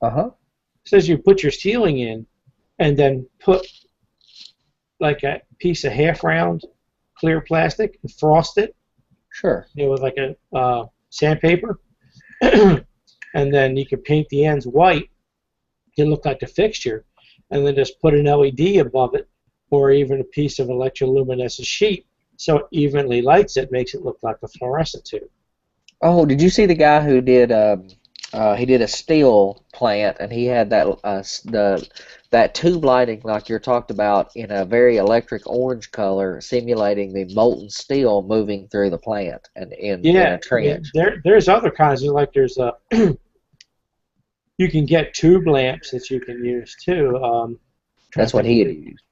It says you put your ceiling in and then put like a piece of half-round clear plastic and frost it. Sure. You know, with like a sandpaper. And then you can paint the ends white to look like a fixture, and then just put an LED above it, or even a piece of electroluminescent sheet, so it evenly lights it, makes it look like a fluorescent tube. Oh, did you see the guy who did? He did a steel plant, and he had that tube lighting like you talked about in a very electric orange color, simulating the molten steel moving through the plant and in a trench. There's other kinds. Like there's a you can get tube lamps that you can use too. That's what he had used.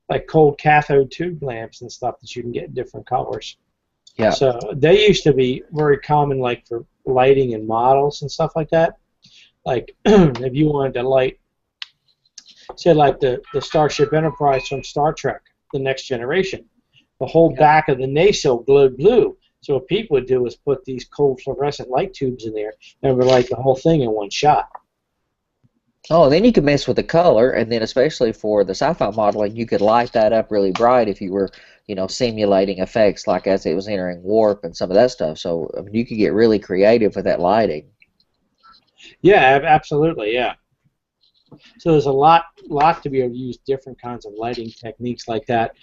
Like cold cathode tube lamps and stuff that you can get in different colors. Yeah. So they used to be very common, like for lighting and models and stuff like that. Like if you wanted to light, say like the Starship Enterprise from Star Trek, The Next Generation, the whole back of the nacelle glowed blue. So what people would do is put these cold fluorescent light tubes in there and would light the whole thing in one shot. Oh, then you could mess with the color, and then especially for the sci-fi modeling, you could light that up really bright if you were, simulating effects like as it was entering warp and some of that stuff. So I mean, you could get really creative with that lighting. Yeah, absolutely, yeah. So there's a lot to be able to use different kinds of lighting techniques like that,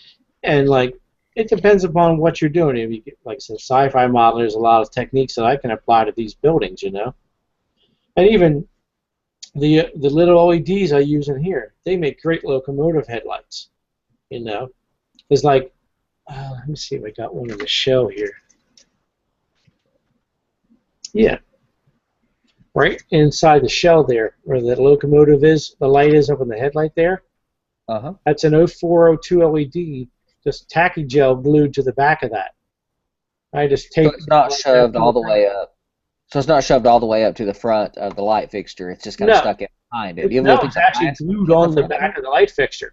and like it depends upon what you're doing. If you get, like say, sci-fi model, there's a lot of techniques that I can apply to these buildings, and even the little LEDs I use in here, they make great locomotive headlights, It's like, let me see if I got one in the show here. Yeah. Right inside the shell there, where the locomotive is, the light is up in the headlight there. That's an 0402 LED, just tacky gel glued to the back of that. I just take. So it's not shoved all the way up. So it's not shoved all the way up to the front of the light fixture. It's just kind of stuck in behind it. No, it's actually glued on the back of the light fixture.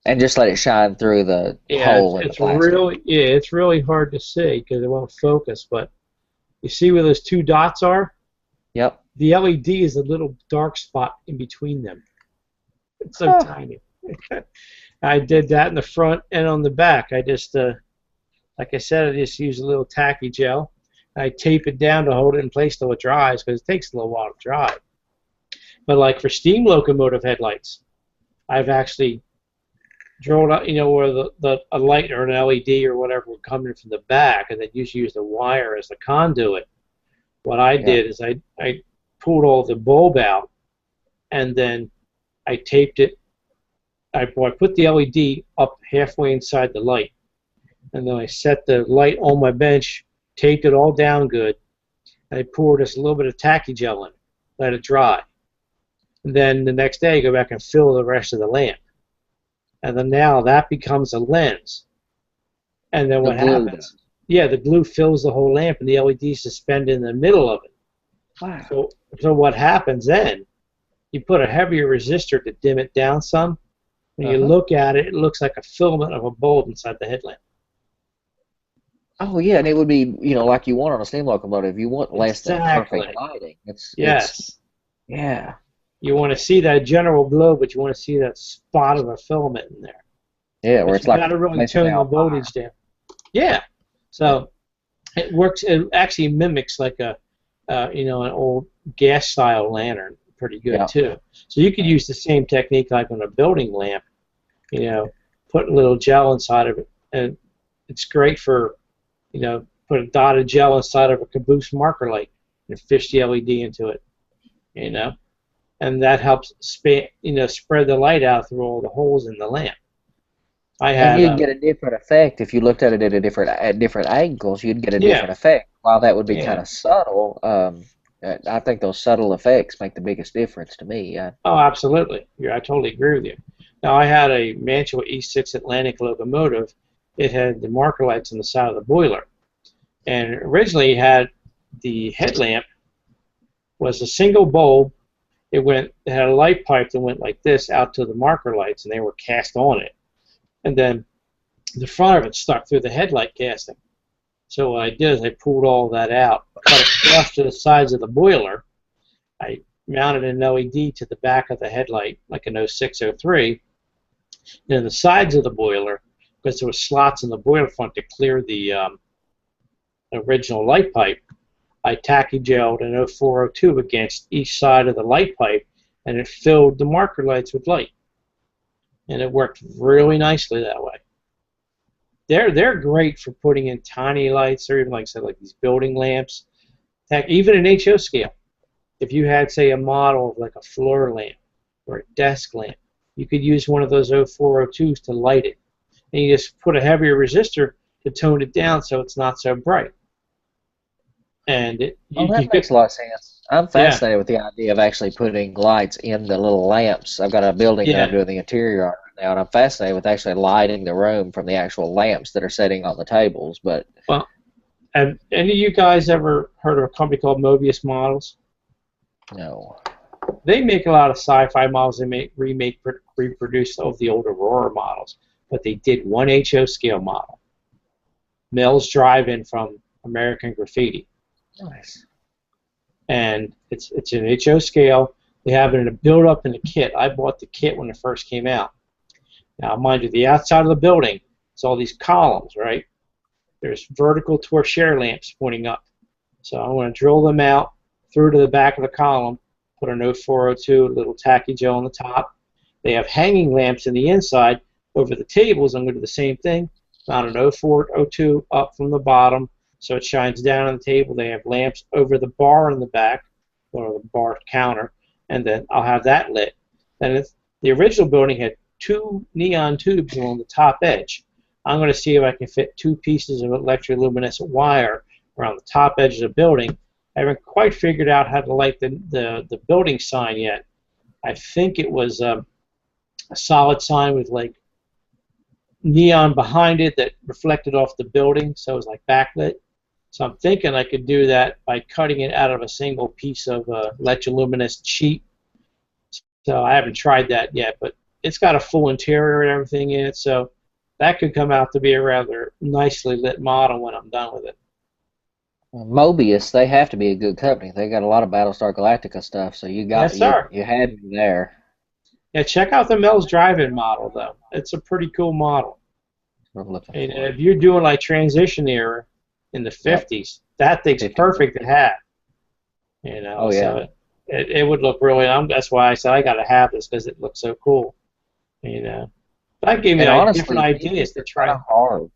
And just let it shine through the hole in the plastic. It's really hard to see because it won't focus, but you see where those two dots are? Yep. The LED is a little dark spot in between them. It's so tiny. I did that in the front and on the back. I just, like I said, I just use a little tacky gel. I tape it down to hold it in place till it dries because it takes a little while to dry. But like for steam locomotive headlights, I've actually drilled out, where a light or an LED or whatever would come in from the back, and then you use the wire as the conduit. What I did is I pulled all the bulb out, and then I taped it. I put the LED up halfway inside the light, and then I set the light on my bench, taped it all down good, and I poured just a little bit of tacky gel in it, let it dry. And then the next day I go back and fill the rest of the lamp. And then now that becomes a lens. And then what happens? Yeah, the glue fills the whole lamp, and the LED suspended in the middle of it. Wow. So what happens then? You put a heavier resistor to dim it down some. When you look at it, it looks like a filament of a bulb inside the headlamp. Oh yeah, and it would be like you want on a steam locomotive. You want less than perfect lighting. Yeah. You want to see that general glow, but you want to see that spot of a filament in there. Yeah, where it's like. You got to really tone the voltage down. Yeah. So it works. It actually mimics like an old gas-style lantern, pretty good too. So you could use the same technique like on a building lamp. Put a little gel inside of it, and it's great for, put a dot of gel inside of a caboose marker light and fish the LED into it. And that helps spread the light out through all the holes in the lamp. And you'd get a different effect if you looked at it at different angles. You'd get a different effect. While that would be kind of subtle, I think those subtle effects make the biggest difference to me. Oh, absolutely. I totally agree with you. Now, I had a Mantua E6 Atlantic locomotive. It had the marker lights on the side of the boiler, and originally it had the headlamp was a single bulb. It had a light pipe that went like this out to the marker lights, and they were cast on it. And then the front of it stuck through the headlight casting. So what I did is I pulled all that out, cut it flush to the sides of the boiler. I mounted an LED to the back of the headlight, like an 0603. Then the sides of the boiler, because there were slots in the boiler front to clear the original light pipe, I tacky gelled an 0402 against each side of the light pipe, and it filled the marker lights with light. And it worked really nicely that way. They're great for putting in tiny lights, or even like I said, like these building lamps. Heck, even an HO scale. If you had, say, a model of like a floor lamp or a desk lamp, you could use one of those 0402s to light it. And you just put a heavier resistor to tone it down so it's not so bright. And that makes a lot of sense. I'm fascinated with the idea of actually putting lights in the little lamps. I've got a building that I'm doing the interior on right now, and I'm fascinated with actually lighting the room from the actual lamps that are sitting on the tables. But have any of you guys ever heard of a company called Mobius Models? No. They make a lot of sci-fi models. They reproduce of the old Aurora models, but they did one HO scale model. Mills Drive-In from American Graffiti. Nice. And it's an HO scale. They have it in a build-up in the kit. I bought the kit when it first came out. Now, mind you, the outside of the building, it's all these columns, right? There's vertical torchère lamps pointing up. So I'm going to drill them out through to the back of the column, put an 0402, a little tacky gel on the top. They have hanging lamps in the inside. Over the tables, I'm going to do the same thing. Mount an 0402 up from the bottom so it shines down on the table. They have lamps over the bar in the back, or the bar counter, and then I'll have that lit. Then the original building had 2 neon tubes along the top edge. I'm going to see if I can fit 2 pieces of electroluminescent wire around the top edge of the building. I haven't quite figured out how to light the building sign yet. I think it was a solid sign with like neon behind it that reflected off the building, so it was like backlit. So I'm thinking I could do that by cutting it out of a single piece of electroluminescent sheet. So I haven't tried that yet, but it's got a full interior and everything in it, so that could come out to be a rather nicely lit model when I'm done with it. Mobius, they have to be a good company. They got a lot of Battlestar Galactica stuff, so you got Yes, sir. you had me there. Yeah, check out the Mel's Drive-In model, though. It's a pretty cool model. I'm looking And for it. if you're doing like transition era in the 50s, that thing's 50s. perfect to have. You know, Oh, yeah. so it would look really. That's why I said I got to have this because it looks so cool. You know, that gave me And honestly, different ideas to try. Kind of hard.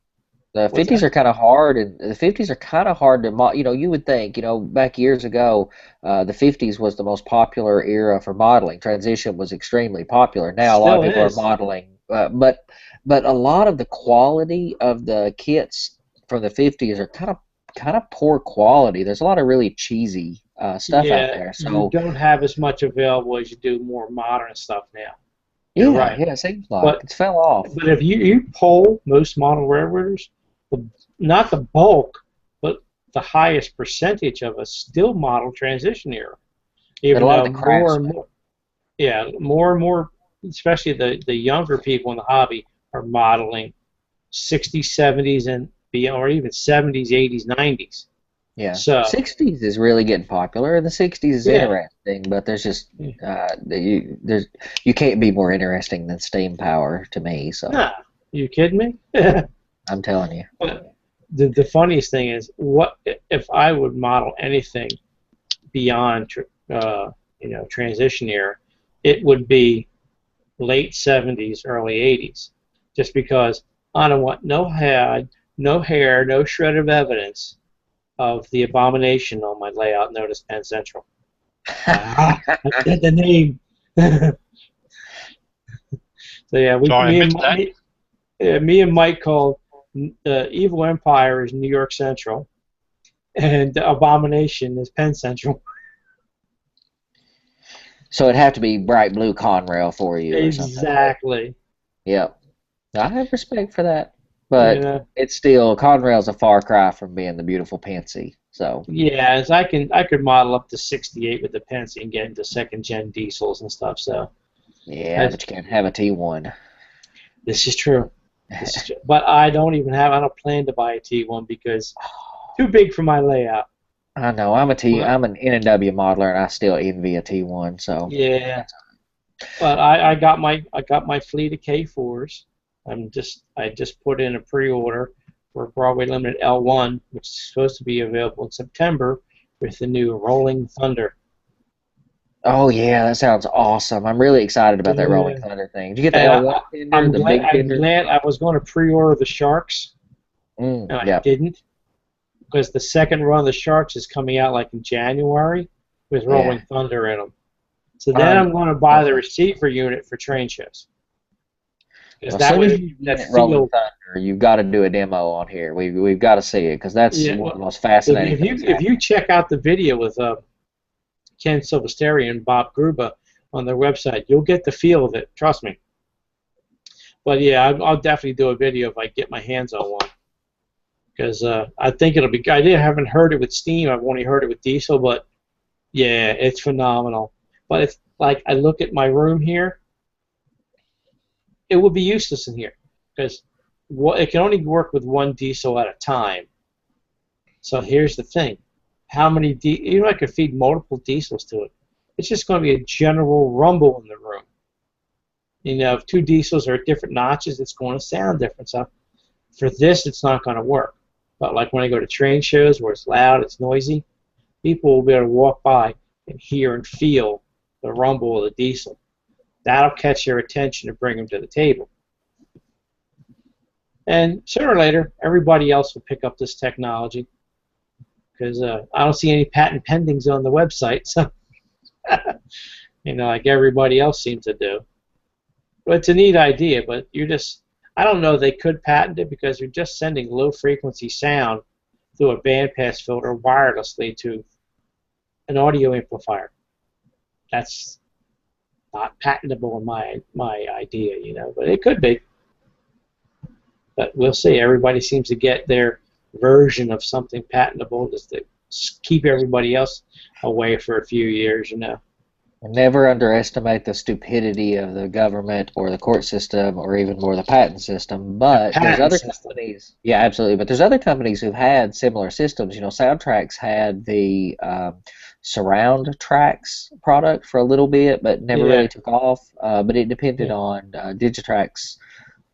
The What's 50s that? are kind of hard, and the 50s are kind of hard to you know, you would think, you know, back years ago, the 50s was the most popular era for modeling. Transition was extremely popular. Now a lot of Still people is. are modeling, but a lot of the quality of the kits from the 50s are kind of poor quality. There's a lot of really cheesy stuff out there. You So don't have as much available as you do more modern stuff now. You're yeah, right. yeah, it seems like But it's fell off. But if you poll most model railroaders, not the bulk, but the highest percentage of us still model transition era. And Even a lot though of the more and craftsmen. more, yeah, more and more, especially the younger people in the hobby are modeling 60s, 70s, and beyond, or even 70s, 80s, 90s. Yeah, So 60s is really getting popular, and the 60s is yeah, interesting, but there's just you can't be more interesting than steam power to me. So nah, you kidding me? I'm telling you, The funniest thing is, what if I would model anything beyond transition era, it would be late 70s, early 80s, just because I don't want no head, no hair, no shred of evidence of the abomination on my layout known as Penn Central. I said the name. So yeah, Sorry, I missed that. me and Mike called Evil Empire is New York Central, and the abomination is Penn Central. so it'd have to be bright blue Conrail for you or something. Exactly. Yep, I have respect for that, You but know? it's still Conrail's a far cry from being the beautiful Pensy. So Yeah, as I could model up to 68 with the Pensy and get into second gen diesels and stuff. So yeah, but you can't have a T1. this is true. This is true. But I don't plan to buy a T1 because too big for my layout. I know I'm an N&W modeler, and I still envy a T1. So Yeah, but I got my fleet of K4s. I just put in a pre-order for Broadway Limited L1, which is supposed to be available in September with the new Rolling Thunder. oh yeah, that sounds awesome. I'm really excited about that Rolling Yeah. Thunder thing. Did you get the And L1 tender, the big I'm tender? glad I was going to pre-order the Sharks, and I Yeah. didn't, because the second run of the Sharks is coming out like in January with Rolling Thunder in them. So then I'm going to buy the receiver unit for train shows. Because As that soon as way, you that get Rolling feel. Thunder, you've got to do a demo on here. We've got to see it because that's Yeah, one of the most fascinating things. if you check out the video with Ken Silvestri and Bob Gruba on their website, you'll get the feel of it. Trust me. But yeah, I'll definitely do a video if I get my hands on one, because I think it'll be. I haven't heard it with steam. I've only heard it with diesel, but yeah, it's phenomenal. But it's like I look at my room here, it would be useless in here because it can only work with one diesel at a time. So here's the thing: how many even I could feed multiple diesels to it, it's just going to be a general rumble in the room. You know, if two diesels are at different notches, it's going to sound different. So for this, it's not going to work. But like when I go to train shows where it's loud, it's noisy, people will be able to walk by and hear and feel the rumble of the diesel. That'll catch their attention and bring them to the table. And sooner or later, everybody else will pick up this technology because I don't see any patent pendings on the website, so you know, like everybody else seems to do. But it's a neat idea, but you're just, I don't know if they could patent it because you're just sending low-frequency sound through a bandpass filter wirelessly to an audio amplifier. That's not patentable in my idea, you know, but it could be. But we'll see. Everybody seems to get their version of something patentable just to keep everybody else away for a few years, you know. Never underestimate the stupidity of the government or the court system or even more the patent system. But there's other companies. Yeah, absolutely. But there's other companies who've had similar systems. You know, Soundtrax had the Surround Tracks product for a little bit, but never really took off. But it depended on Digitrax.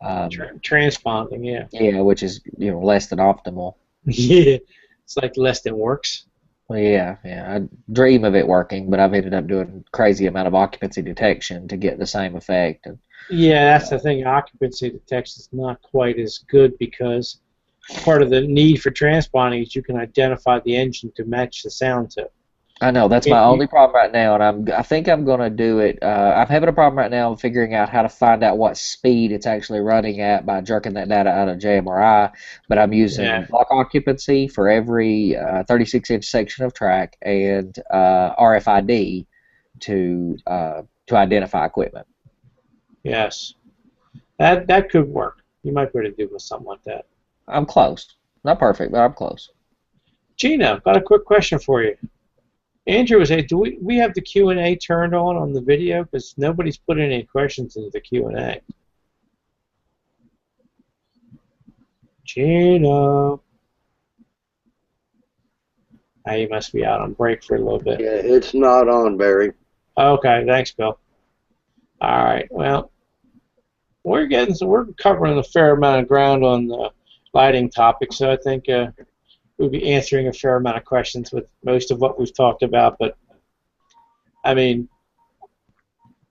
Transponding, yeah, which is, you know, less than optimal. Yeah, it's like less than works. Well, yeah, I dream of it working, but I've ended up doing a crazy amount of occupancy detection to get the same effect. And, yeah, that's the thing. Occupancy detection is not quite as good because part of the need for transponding is you can identify the engine to match the sound to. I know, that's my only problem right now, and I think I'm going to do it. I'm having a problem right now figuring out how to find out what speed it's actually running at by jerking that data out of JMRI, but I'm using block occupancy for every 36-inch section of track and RFID to identify equipment. Yes. That could work. You might be able to do with something like that. I'm close. Not perfect, but I'm close. Gino, got a quick question for you. Andrew was saying, do we have the Q&A turned on the video? Because nobody's put any questions into the Q&A. Gino. Now you must be out on break for a little bit. Yeah, it's not on, Barry. Okay, thanks, Bill. All right, well, we're covering a fair amount of ground on the lighting topic, so I think we'll be answering a fair amount of questions with most of what we've talked about. But I mean,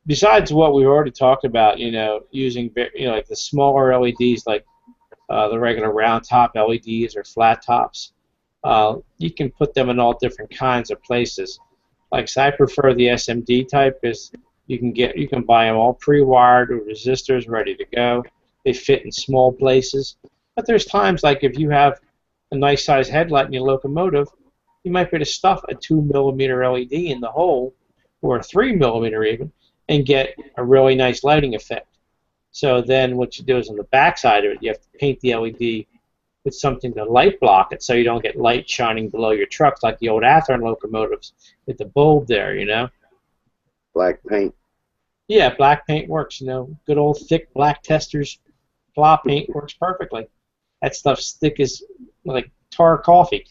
besides what we've already talked about, you know, using, you know, like the smaller LEDs, like the regular round top LEDs or flat tops, you can put them in all different kinds of places. Like, so I prefer the SMD type because you can buy them all pre-wired with resistors ready to go. They fit in small places. But there's times like if you have a nice size headlight in your locomotive, you might be able to stuff a 2mm LED in the hole, or a 3mm even, and get a really nice lighting effect. So then what you do is on the back side of it, you have to paint the LED with something to light block it so you don't get light shining below your trucks like the old Athearn locomotives with the bulb there, you know. Black paint. Yeah, black paint works, you know. Good old thick black Testors flop paint works perfectly. That stuff's thick as like tar coffee.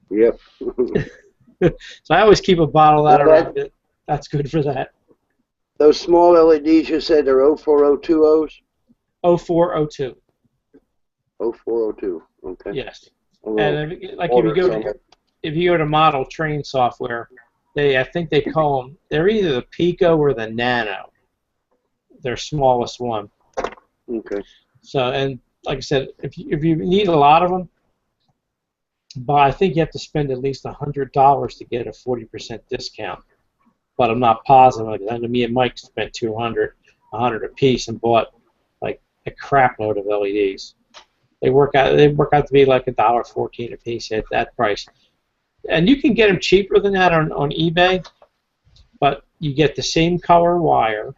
Yep. So I always keep a bottle of that around. That's good for that. Those small LEDs you said they're 04020s? 0402. 0402. Okay. Yes. And like if you go to model train software, I think they call them, they're either the Pico or the Nano. Their smallest one. Okay. So, and like I said, if you need a lot of them, but I think you have to spend at least $100 to get a 40% discount. But I'm not positive. Like, me and Mike spent $200 a piece and bought like a crap load of LEDs. They work out to be like $1.14 a piece at that price. And you can get them cheaper than that on eBay, but you get the same color wire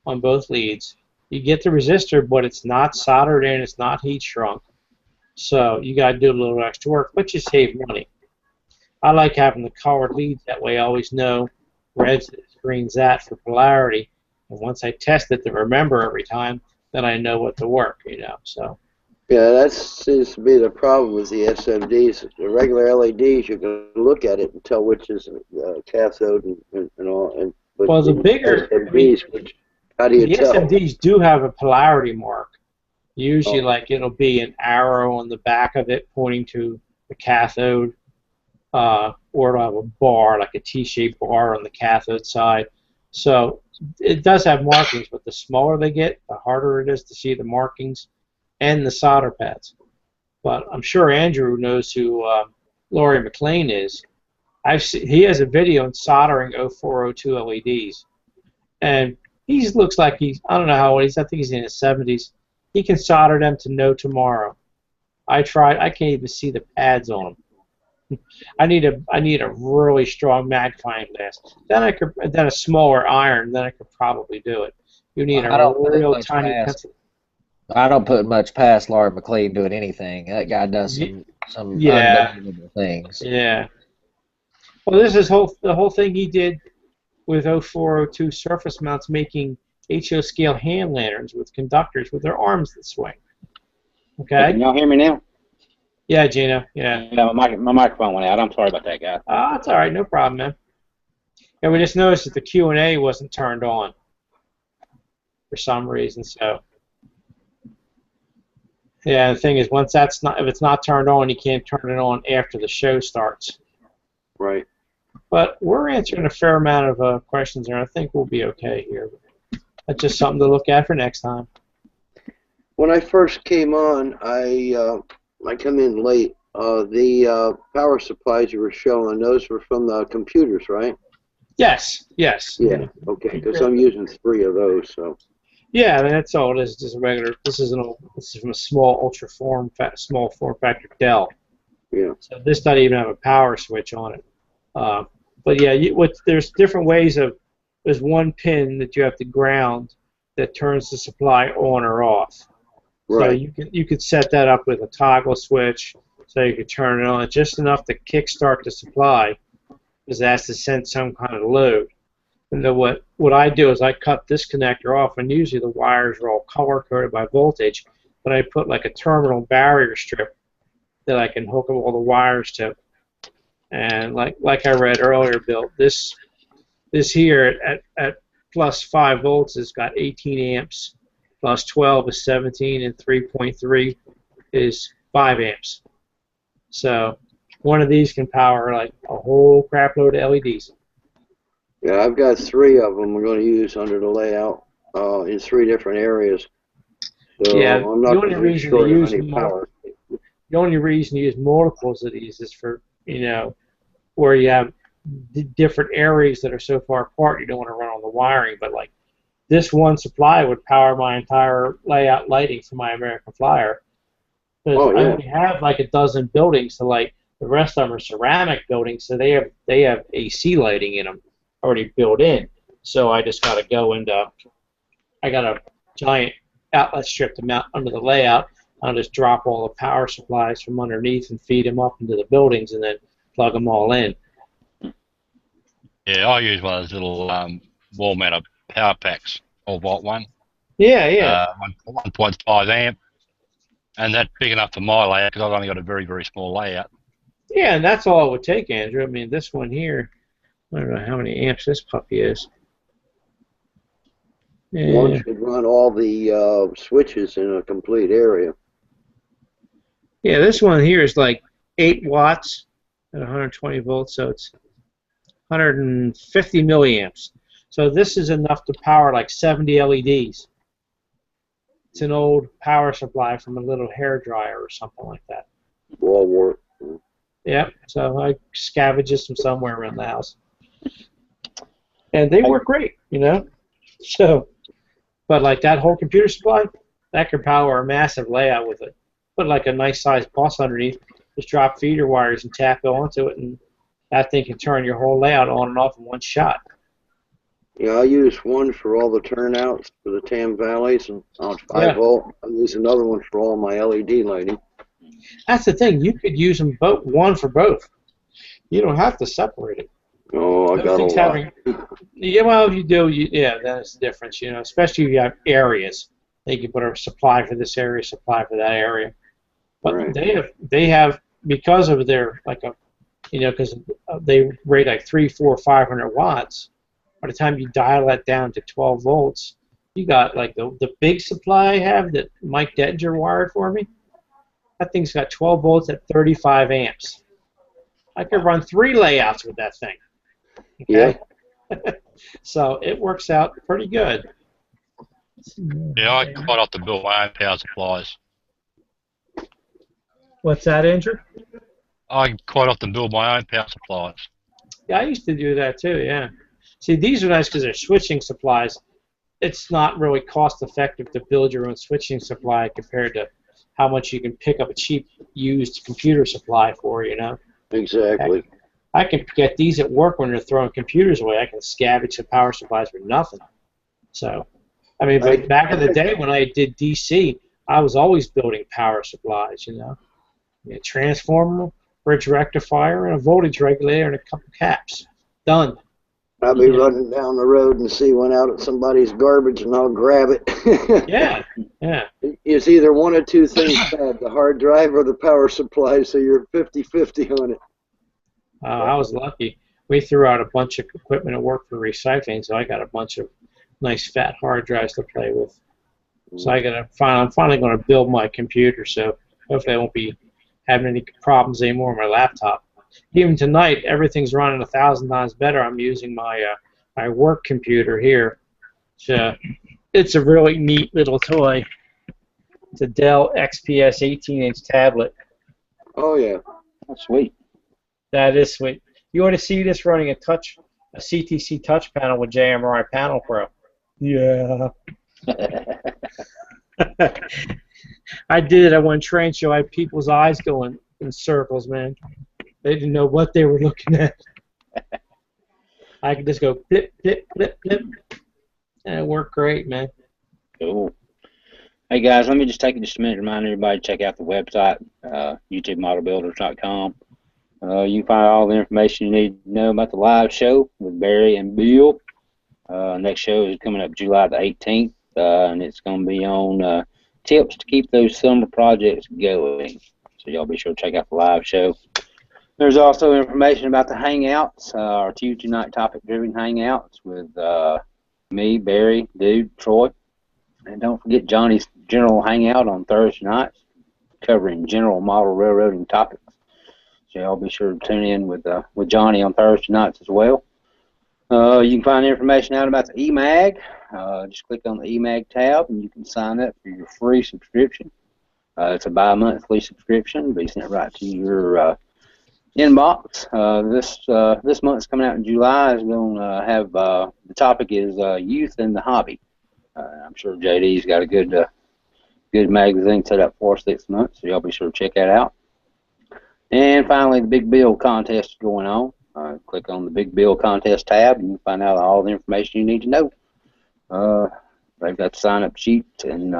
on both leads. You get the resistor, but it's not soldered in, it's not heat shrunk. So you got to do a little extra work, but you save money. I like having the colored leads, that way I always know red's this, green's that for polarity. And once I test it to remember every time, then I know what to work, you know. So. Yeah, that seems to be the problem with the SMDs. The regular LEDs, you can look at it and tell which is cathode and all. But well, the bigger SMDs, which How do you The tell? SMDs do have a polarity mark. Usually, Oh. like, it'll be an arrow on the back of it pointing to the cathode, or it'll have a bar, like a T-shaped bar on the cathode side. So it does have markings, but the smaller they get, the harder it is to see the markings and the solder pads. But I'm sure Andrew knows who Laurie McLean is. He has a video on soldering 0402 LEDs, and he looks like I don't know how old he is. I think he's in his 70s. He can solder them to no tomorrow. I tried. I can't even see the pads on them. I need a really strong magnifying glass. Then a smaller iron. Then I could probably do it. You need a real tiny pencil. I don't put much past Laurie McLean doing anything. That guy does some unbelievable things. Yeah. Well, this is the whole thing he did with 0402 surface mounts, making HO scale hand lanterns with conductors with their arms that swing. Okay. Can y'all hear me now? Yeah, Geno. Yeah. My microphone went out. I'm sorry about that, guys. That's all right. No problem, man. And we just noticed that the Q&A wasn't turned on for some reason. So, yeah, the thing is, if it's not turned on, you can't turn it on after the show starts. Right. But we're answering a fair amount of questions, and I think we'll be okay here. That's just something to look at for next time. When I first came on, I come in late. The power supplies you were showing, those were from the computers, right? Yes. Yes. Yeah. Okay. Because I'm using 3 of those, so. Yeah, I mean, that's all it is. Just a regular. This is from a small small form factor Dell. Yeah. So this doesn't even have a power switch on it. But yeah, there's different ways of. There's one pin that you have to ground that turns the supply on or off. Right. So you could set that up with a toggle switch, so you could turn it on just enough to kickstart the supply, because it has to send some kind of load. And then what I do is I cut this connector off, and usually the wires are all color coded by voltage, but I put like a terminal barrier strip that I can hook up all the wires to. And like I read earlier, Bill, this here at plus 5 volts has got 18 amps, plus 12 is 17, and 3.3 is 5 amps. So one of these can power like a whole crap load of LEDs. Yeah, I've got 3 of them we're going to use under the layout in 3 different areas. So yeah, I'm not going to be short of any power. The only reason to use multiples of these is for, where you have different areas that are so far apart you don't want to run all the wiring. But like this one supply would power my entire layout lighting for my American Flyer. Because I only have like a dozen buildings, so like the rest of them are ceramic buildings, so they have AC lighting in them already built in. So I just got to go into, I got a giant outlet strip to mount under the layout. I'll just drop all the power supplies from underneath and feed them up into the buildings and then plug them all in. Yeah, I use one of those little wall-mounted power packs, 12-volt one. Yeah. 1.5 amp, and that's big enough for my layout because I've only got a very, very small layout. Yeah, and that's all it would take, Andrew. I mean, this one here, I don't know how many amps this puppy is. Yeah. One should run all the switches in a complete area. Yeah, this one here is like 8 watts at 120 volts, so it's 150 milliamps. So this is enough to power like 70 LEDs. It's an old power supply from a little hairdryer or something like that. Wall wart. Yep, so I scavenged them somewhere around the house. And they work great, So, but like that whole computer supply, that could power a massive layout with it. Put like a nice sized bus underneath, just drop feeder wires and tap it onto it, and that thing can turn your whole layout on and off in one shot. Yeah, I use one for all the turnouts for the Tam Valleys and on 5 volt. I use another one for all my LED lighting. That's the thing. You could use them one for both. You don't have to separate it. Oh, I got a lot. Yeah, well, if you do, that's the difference. Especially if you have areas. They can put a supply for this area, supply for that area. But right. they have because of their because they rate like 300, 400, 500 watts. By the time you dial that down to 12 volts, You got like the big supply I have that Mike Dettinger wired for me. That thing's got 12 volts at 35 amps. I could run 3 layouts with that thing. Okay? Yeah. So it works out pretty good. Yeah, I quite often build my own power supplies. What's that, Andrew? I quite often build my own power supplies. Yeah, I used to do that too, yeah. See, these are nice because they're switching supplies. It's not really cost effective to build your own switching supply compared to how much you can pick up a cheap used computer supply for, you know. Exactly. I can get these at work when they're throwing computers away. I can scavenge the power supplies for nothing. So, I mean, but back in the day when I did DC, I was always building power supplies, you know. A transformer, bridge rectifier, and a voltage regulator, and a couple caps. Done. I'll be running down the road and see one out at somebody's garbage, and I'll grab it. Yeah. It's either one or two things bad, the hard drive or the power supply, so you're 50-50 on it. I was lucky. We threw out a bunch of equipment at work for recycling, so I got a bunch of nice fat hard drives to play with. So I'm finally going to build my computer, so hopefully I won't be having any problems anymore with my laptop. Even tonight, everything's running 1,000 times better. I'm using my my work computer here. It's a really neat little toy. It's a Dell XPS 18-inch tablet. Oh yeah, That's sweet. That is sweet. You want to see this running a CTC touch panel with JMRI Panel Pro? Yeah. I did it at one train show. I had people's eyes going in circles, man. They didn't know what they were looking at. I could just go flip, flip, flip, flip. And it worked great, man. Cool. Hey, guys, let me just take just a minute to remind everybody to check out the website, YouTubeModelBuilders.com. You can find all the information you need to know about the live show with Barry and Bill. Next show is coming up July the 18th, and it's going to be on tips to keep those summer projects going. So y'all be sure to check out the live show. There's also information about the Hangouts, our Tuesday night topic-driven Hangouts with me, Barry, Dude, Troy. And don't forget Johnny's General Hangout on Thursday nights, covering general model railroading topics. So y'all be sure to tune in with Johnny on Thursday nights as well. You can find information out about the eMag. Just click on the eMag tab and you can sign up for your free subscription. It's a bi-monthly subscription. It'll be sent right to your inbox. This month's coming out in July is going to have the topic is youth and the hobby. I'm sure JD's got a good magazine set up for us this month, so y'all be sure to check that out. And finally, the Big Bill contest is going on. Click on the Big Bill contest tab, and you can find out all the information you need to know. They've got the sign-up sheet and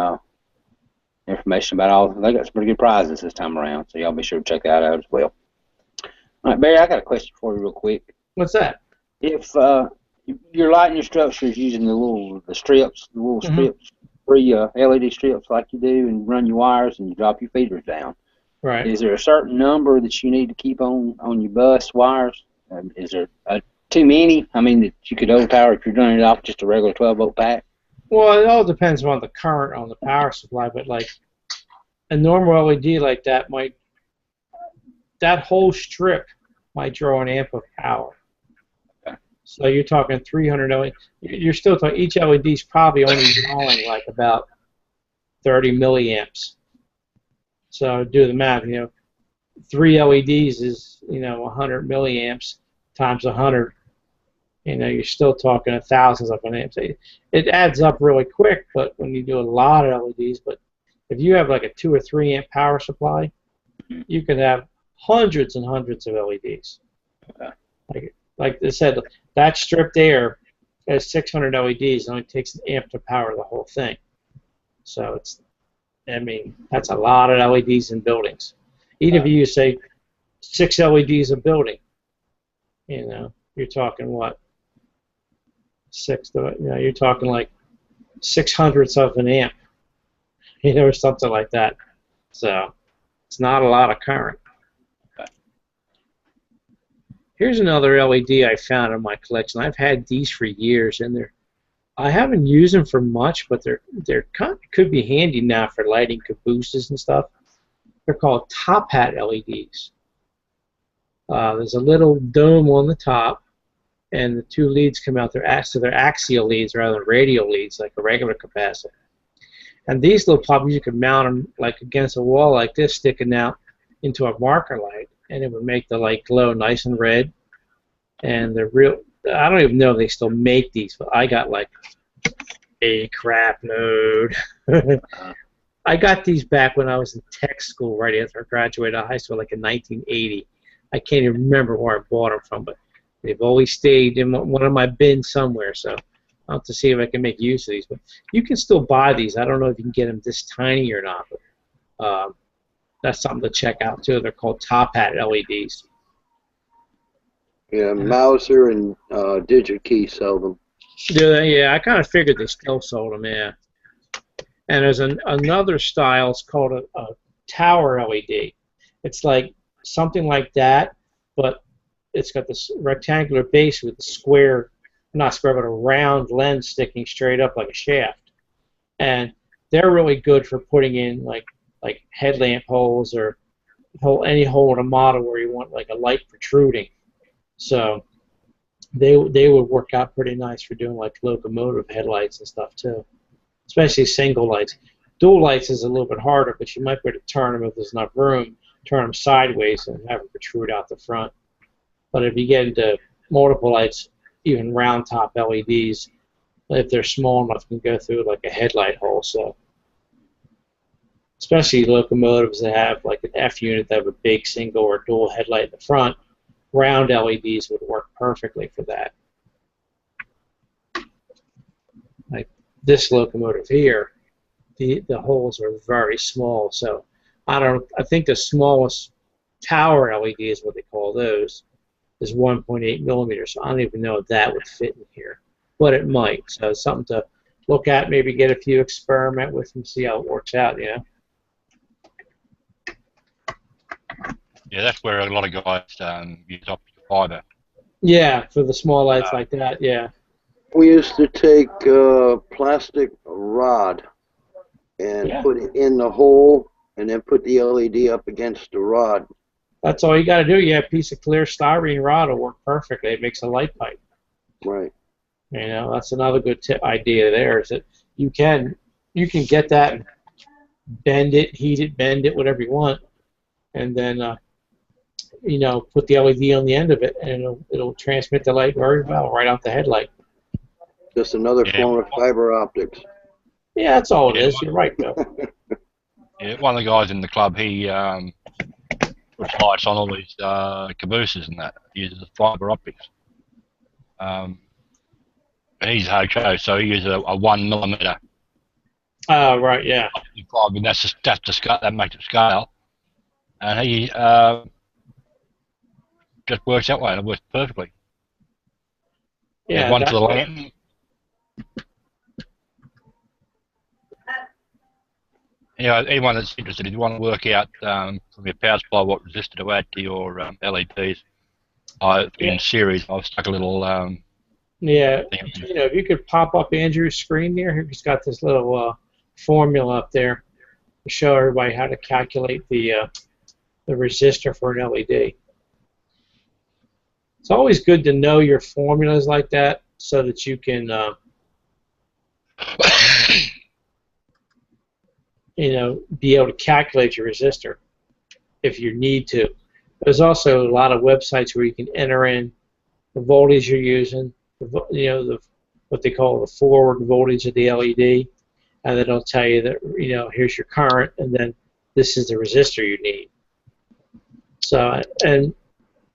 information about all. They got some pretty good prizes this time around, so y'all be sure to check that out as well. All right, Barry, I got a question for you real quick. What's that? If you're lighting your structures using the strips, strips, 3 LED strips like you do, and run your wires and you drop your feeders down. Right. Is there a certain number that you need to keep on your bus wires? Is there too many? I mean, that you could overpower if you're running it off just a regular 12-volt pack? Well, it all depends on the current on the power supply, but like a normal LED like that that whole strip might draw an amp of power. Okay. So you're talking 300 LED. You're still talking, each LED is probably only drawing like about 30 milliamps. So do the math, 3 LEDs is, 100 milliamps times 100. You're still talking thousands of amps. It adds up really quick, but when you do a lot of LEDs, but if you have like a 2 or 3 amp power supply, you could have hundreds and hundreds of LEDs. Okay. Like I said, that strip there has 600 LEDs. It only takes an amp to power the whole thing. So that's a lot of LEDs in buildings. Even if you use, say, 6 LEDs a building, you're talking what? You're talking like 600ths of an amp, or something like that. So it's not a lot of current. Okay. Here's another LED I found in my collection. I've had these for years, and I haven't used them for much, but they're could be handy now for lighting cabooses and stuff. They're called top hat LEDs. There's a little dome on the top, and the two leads come out. They're axial leads rather than radial leads, like a regular capacitor. And these little puppies, you could mount them like against a wall like this, sticking out into a marker light, and it would make the light glow nice and red. And they're real. I don't even know if they still make these, but I got like a crap load. I got these back when I was in tech school, right after I graduated high school, like in 1980. I can't even remember where I bought them from, but they've always stayed in one of my bins somewhere. So I'll have to see if I can make use of these. But you can still buy these. I don't know if you can get them this tiny or not, but that's something to check out too. They're called top hat LEDs. Yeah, Mauser and DigiKey sell them. Yeah, I kind of figured they still sold them, yeah. And there's another style, it's called a tower LED. It's like something like that, but it's got this rectangular base with a square, not square, but a round lens sticking straight up like a shaft. And they're really good for putting in like headlamp holes or any hole in a model where you want like a light protruding. So they would work out pretty nice for doing like locomotive headlights and stuff too, especially single lights. Dual lights is a little bit harder, but you might be able to turn them if there's enough room, turn them sideways and have them protrude out the front. But if you get into multiple lights, even round top LEDs, if they're small enough, can go through like a headlight hole. So especially locomotives that have like an F unit that have a big single or dual headlight in the front, round LEDs would work perfectly for that. Like this locomotive here, the holes are very small, so I think the smallest tower LED is what they call those, is 1.8 millimeters. So I don't even know if that would fit in here, but it might. So it's something to look at, maybe get a few, experiment with and see how it works out, you know. Yeah, that's where a lot of guys use optical fiber. Yeah, for the small lights like that, yeah. We used to take a plastic rod and put it in the hole and then put the LED up against the rod. That's all you got to do. You have a piece of clear styrene rod will work perfectly. It makes a light pipe. Right. You know, that's another good idea there, is that you can get that and bend it, heat it, bend it, whatever you want, and then you know, put the LED on the end of it, and it'll transmit the light very well right out the headlight. Just another form of fiber optics. Yeah, that's all it is. You're right, Bill. Yeah, one of the guys in the club, he puts lights on all these cabooses and that. He uses fiber optics. And he's HO, so he uses a 1 millimeter. Oh, right, yeah. Fiber, and that's the scale. That makes it scale. And he just works that way, and it works perfectly. Yeah, one to the lamp. Yeah, anyone that's interested, if you want to work out from your power supply what resistor to add to your LEDs, in series, I've stuck a little. Yeah, you know, if you could pop up Andrew's screen there, he's got this little formula up there to show everybody how to calculate the resistor for an LED. It's always good to know your formulas like that so that you can, you know, be able to calculate your resistor if you need to. There's also a lot of websites where you can enter in the voltage you're using, you know, what they call the forward voltage of the LED, and then it'll tell you that, you know, here's your current, and then this is the resistor you need. So, and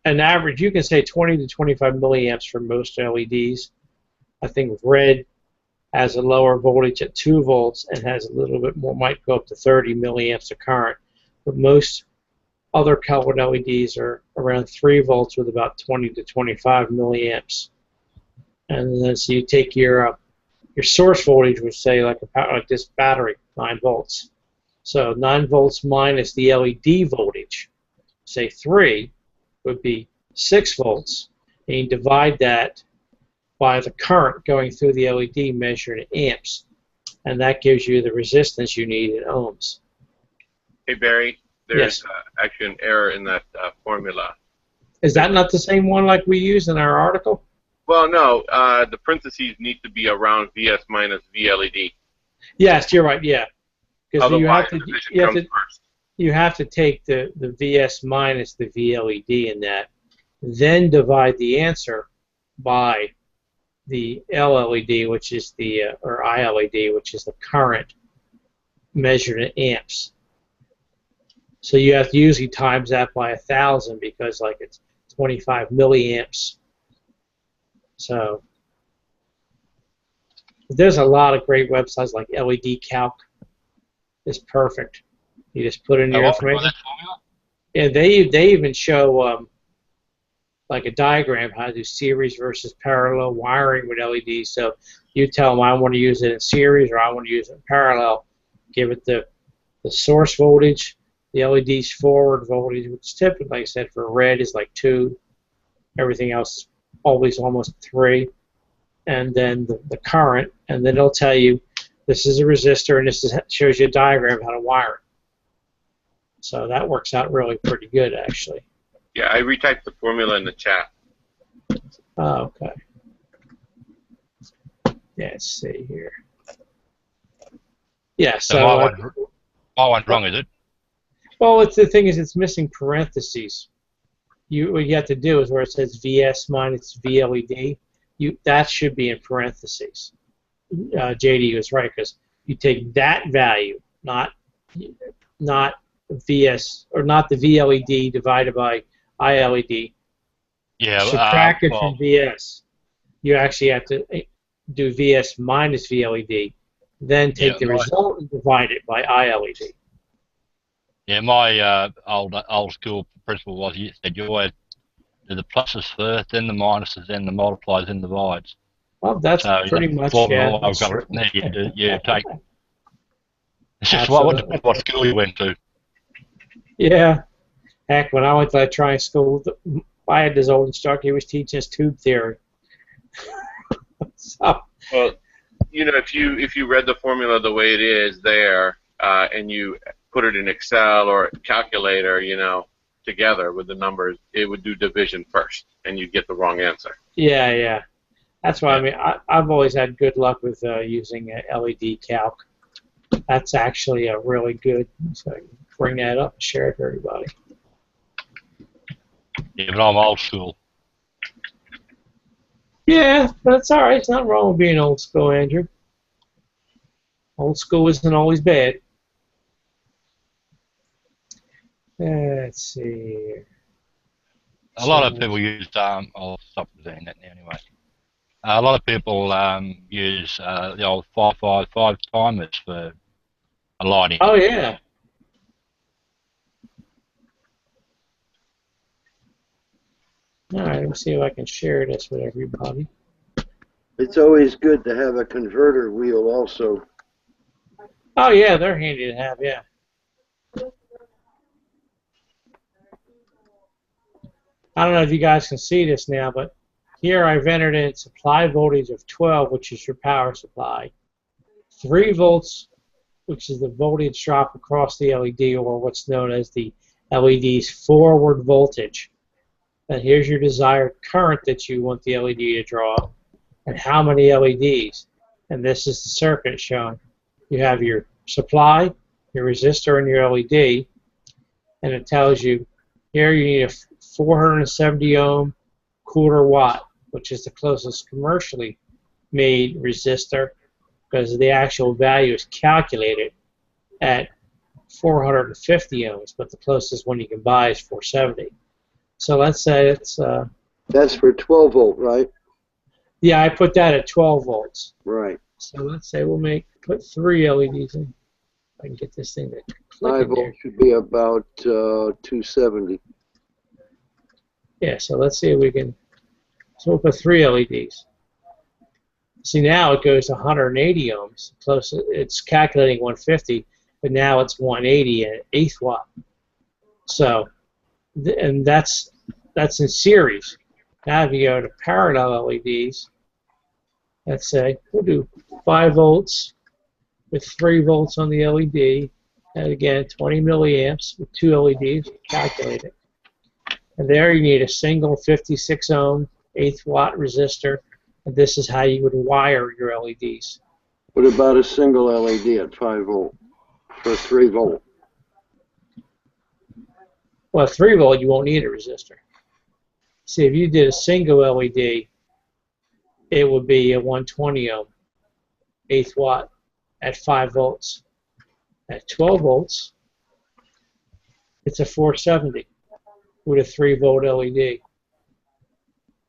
an average, you can say 20 to 25 milliamps for most LEDs. I think red has a lower voltage at 2 volts and has a little bit more, might go up to 30 milliamps of current. But most other colored LEDs are around 3 volts with about 20 to 25 milliamps. And then so you take your source voltage, which say like this battery, 9 volts. So 9 volts minus the LED voltage, say 3, would be 6 volts. And you divide that by the current going through the LED measured in amps, and that gives you the resistance you need in ohms. Hey Barry, there's Yes. actually an error in that formula. Is that not the same one like we used in our article? Well, no, the parentheses need to be around VS minus VLED. Yes, you're right. Yeah, because Otherwise, the division comes first. you have to take the VS minus the VLED in that, then divide the answer by the LLED, which is the or ILED, which is the current measured in amps. So you have to usually times that by 1,000 because like it's 25 milliamps. So there's a lot of great websites like LED Calc. It's perfect. You just put in your information. And they even show like a diagram how to do series versus parallel wiring with LEDs. So you tell them I want to use it in series or I want to use it in parallel. Give it the source voltage, the LED's forward voltage, which typically, like I said, for red is like 2. Everything else always almost 3. And then the current, and then it'll tell you this is a resistor and this shows you a diagram of how to wire it. So that works out really pretty good, actually. Yeah, I retyped the formula in the chat. Oh, okay. Yeah, let's see here. Yeah, so my one's wrong, is it? well, the thing is, it's missing parentheses. What you have to do is where it says VS minus VLED, that should be in parentheses. JD was right because you take that value, not VS or not the VLED divided by ILED. Yeah. Subtract it from VS. You actually have to do VS minus VLED, then take the result and divide it by ILED. Yeah, my old school principle was you said you always do the pluses first, then the minuses, then the multiplies, then the divides. Well, that's pretty much yeah. I've got it there. You take. It's just what school you went to. Yeah. Heck, when I went to that trying school, I had this old instructor. He was teaching us tube theory. So. Well, you know, if you read the formula the way it is there, and you put it in Excel or calculator, you know, together with the numbers, it would do division first, and you'd get the wrong answer. Yeah, yeah. That's why I mean I've always had good luck with using LED Calc. That's actually a really good. So I can bring that up and share it for everybody. Yeah, but I'm old school. Yeah, that's all right. It's not wrong with being old school, Andrew. Old school isn't always bad. Let's see. A lot of people use. I'll stop saying that now anyway. A lot of people use the old 555 timers for lighting. Oh yeah. All right, let's see if I can share this with everybody. It's always good to have a converter wheel also. Oh yeah, they're handy to have. Yeah. I don't know if you guys can see this now, but here I've entered in supply voltage of 12, which is your power supply. 3 volts, which is the voltage drop across the LED, or what's known as the LED's forward voltage. And here's your desired current that you want the LED to draw, and how many LEDs. And this is the circuit shown. You have your supply, your resistor, and your LED, and it tells you here you need a 470 ohm quarter watt, which is the closest commercially made resistor, because the actual value is calculated at 450 ohms, but the closest one you can buy is 470. So let's say it's... That's for 12 volt, right? Yeah, I put that at 12 volts. Right. So let's say we'll put 3 LEDs in. I can get this thing to click 5 in there. volt should be about 270. Yeah, so let's see if we can... So we'll put 3 LEDs. See, now it goes to 180 ohms. Close. It's calculating 150, but now it's 180 at 1/8 watt. So, and that's in series. Now if you go to parallel LEDs, let's say we'll do 5 volts with 3 volts on the LED, and again 20 milliamps with 2 LEDs. Calculate it. And there you need a single 56 ohm 8th watt resistor, and this is how you would wire your LEDs. What about a single LED at 5 volt for 3 volt? Well, 3 volt you won't need a resistor. See, if you did a single LED, it would be a 120 ohm 8th watt at 5 volts. At 12 volts, it's a 470 with a 3 volt LED.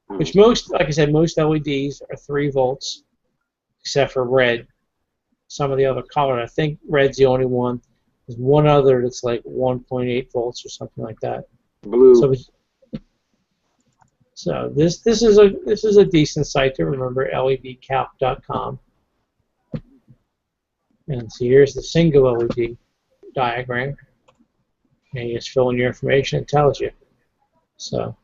Which most, like I said, most LEDs are 3 volts, except for red. Some of the other colors, I think red's the only one. There's one other that's like 1.8 volts or something like that. Blue. So this is a decent site to remember, ledcalc.com. And so here's the single LED diagram. And you just fill in your information and it tells you. So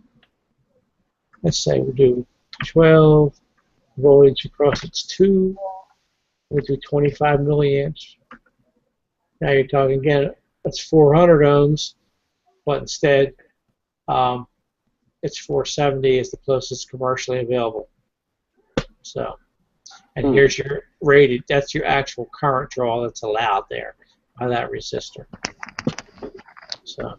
let's say we'll do 12 voltage across its 2. We'll do 25 milliamps. Now you're talking again, that's 400 ohms, but instead it's 470 is the closest commercially available. So, and here's your rated, that's your actual current draw that's allowed there by that resistor. So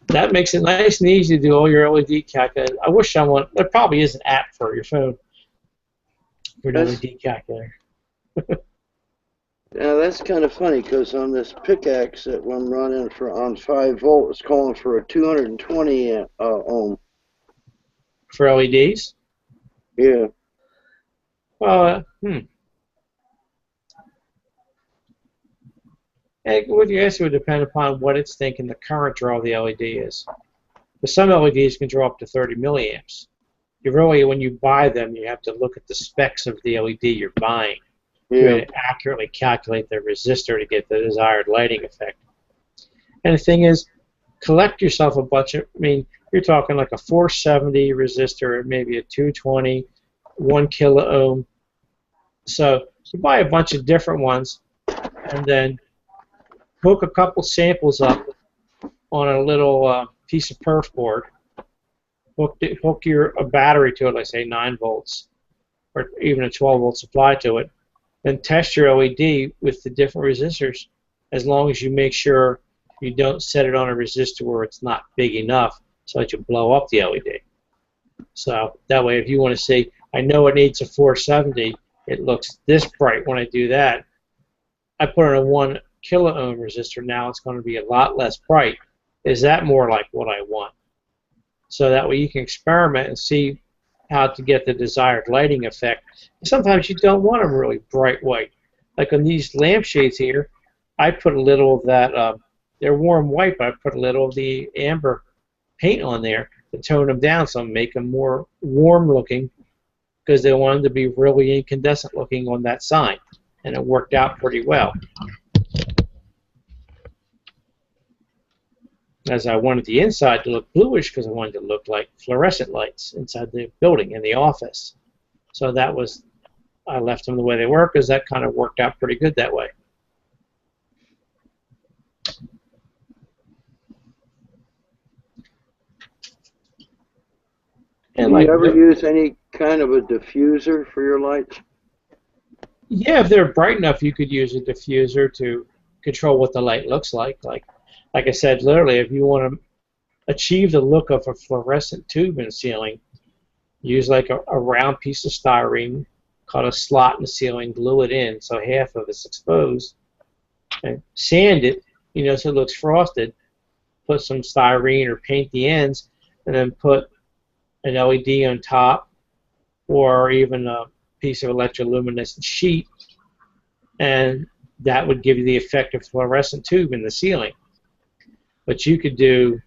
that makes it nice and easy to do all your LED calculators. I wish someone, there probably is an app for your phone for an LED calculator. Yeah, that's kind of funny because on this pickaxe that I'm running for on 5 volt, it's calling for a 220 ohm. For LEDs? Yeah. Well, And what you ask would depend upon what it's thinking the current draw of the LED is. But some LEDs can draw up to 30 milliamps. You really, when you buy them, you have to look at the specs of the LED you're buying. Yeah. To accurately calculate the resistor to get the desired lighting effect. And the thing is, collect yourself a bunch of, I mean, you're talking like a 470 resistor, maybe a 220, 1 kilo ohm. So you buy a bunch of different ones and then hook a couple samples up on a little piece of perf board. Hook a battery to it, like say 9 volts, or even a 12 volt supply to it. Then test your LED with the different resistors, as long as you make sure you don't set it on a resistor where it's not big enough so that you blow up the LED. So that way, if you want to say, I know it needs a 470, it looks this bright when I do that, I put in a 1 kilo ohm resistor, now it's going to be a lot less bright. Is that more like what I want? So that way you can experiment and see how to get the desired lighting effect. Sometimes you don't want them really bright white. Like on these lampshades here, I put a little of that, they're warm white, but I put a little of the amber paint on there to tone them down, so make them more warm looking, because they wanted to be really incandescent looking on that sign, and it worked out pretty well. As I wanted the inside to look bluish because I wanted it to look like fluorescent lights inside the building, in the office. So that was, I left them the way they were because that kind of worked out pretty good that way. And do you ever use any kind of a diffuser for your lights? Yeah, if they're bright enough, you could use a diffuser to control what the light looks like. Like I said, literally, if you want to achieve the look of a fluorescent tube in the ceiling, use like a round piece of styrene, cut a slot in the ceiling, glue it in so half of it's exposed, and sand it, you know, so it looks frosted. Put some styrene or paint the ends, and then put an LED on top, or even a piece of electroluminescent sheet, and that would give you the effect of fluorescent tube in the ceiling. But you could do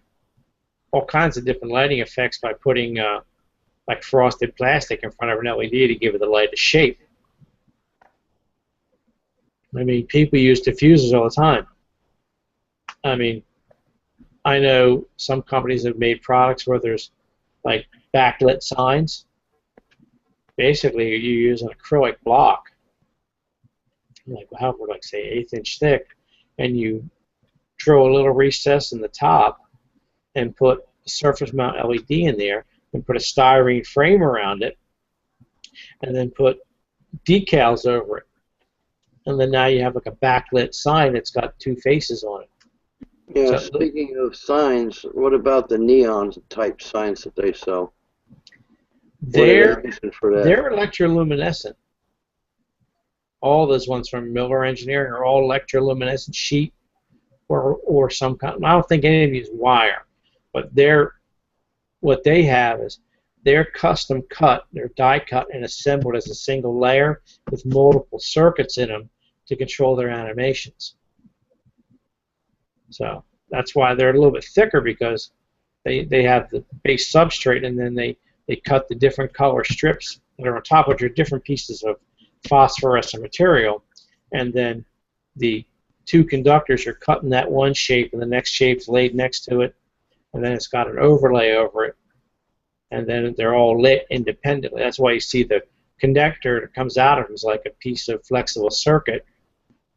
all kinds of different lighting effects by putting like frosted plastic in front of an LED to give it the light a shape. I mean, people use diffusers all the time. I mean, I know some companies have made products where there's like backlit signs, basically you use an acrylic block, like however, like say 1/8 inch thick, and you drill a little recess in the top and put a surface mount LED in there and put a styrene frame around it and then put decals over it. And then now you have like a backlit sign that's got 2 faces on it. Yeah, So, speaking of signs, what about the neon type signs that they sell? they're For that? they're electroluminescent. All those ones from Miller Engineering are all electroluminescent sheet or some kind. I don't think any of these wire, but what they have is they're custom cut, they're die cut and assembled as a single layer with multiple circuits in them to control their animations. So that's why they're a little bit thicker, because they have the base substrate and then they cut the different color strips that are on top, which are different pieces of phosphorescent material, and then the 2 conductors are cut in that one shape and the next shape's laid next to it, and then it's got an overlay over it, and then they're all lit independently. That's why you see the connector that comes out of them is like a piece of flexible circuit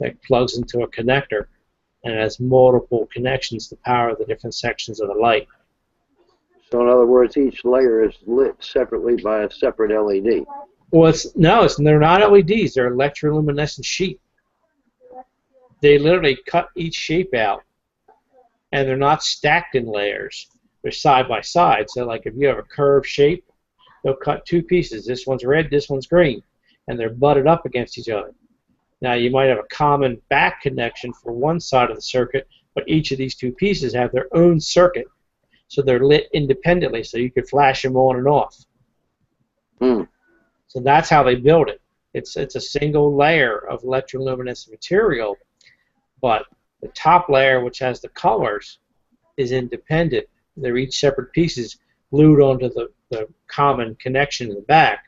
that plugs into a connector and has multiple connections to power the different sections of the light. So in other words, each layer is lit separately by a separate LED. Well, they're not LEDs. They're electroluminescent sheet. They literally cut each shape out, and they're not stacked in layers. They're side by side. So, like if you have a curved shape, they'll cut 2 pieces. This one's red, this one's green, and they're butted up against each other. Now, you might have a common back connection for one side of the circuit, but each of these 2 pieces have their own circuit. So they're lit independently, so you could flash them on and off. So that's how they build it. It's a single layer of electroluminescent material, but the top layer, which has the colors, is independent. They're each separate pieces glued onto the common connection in the back,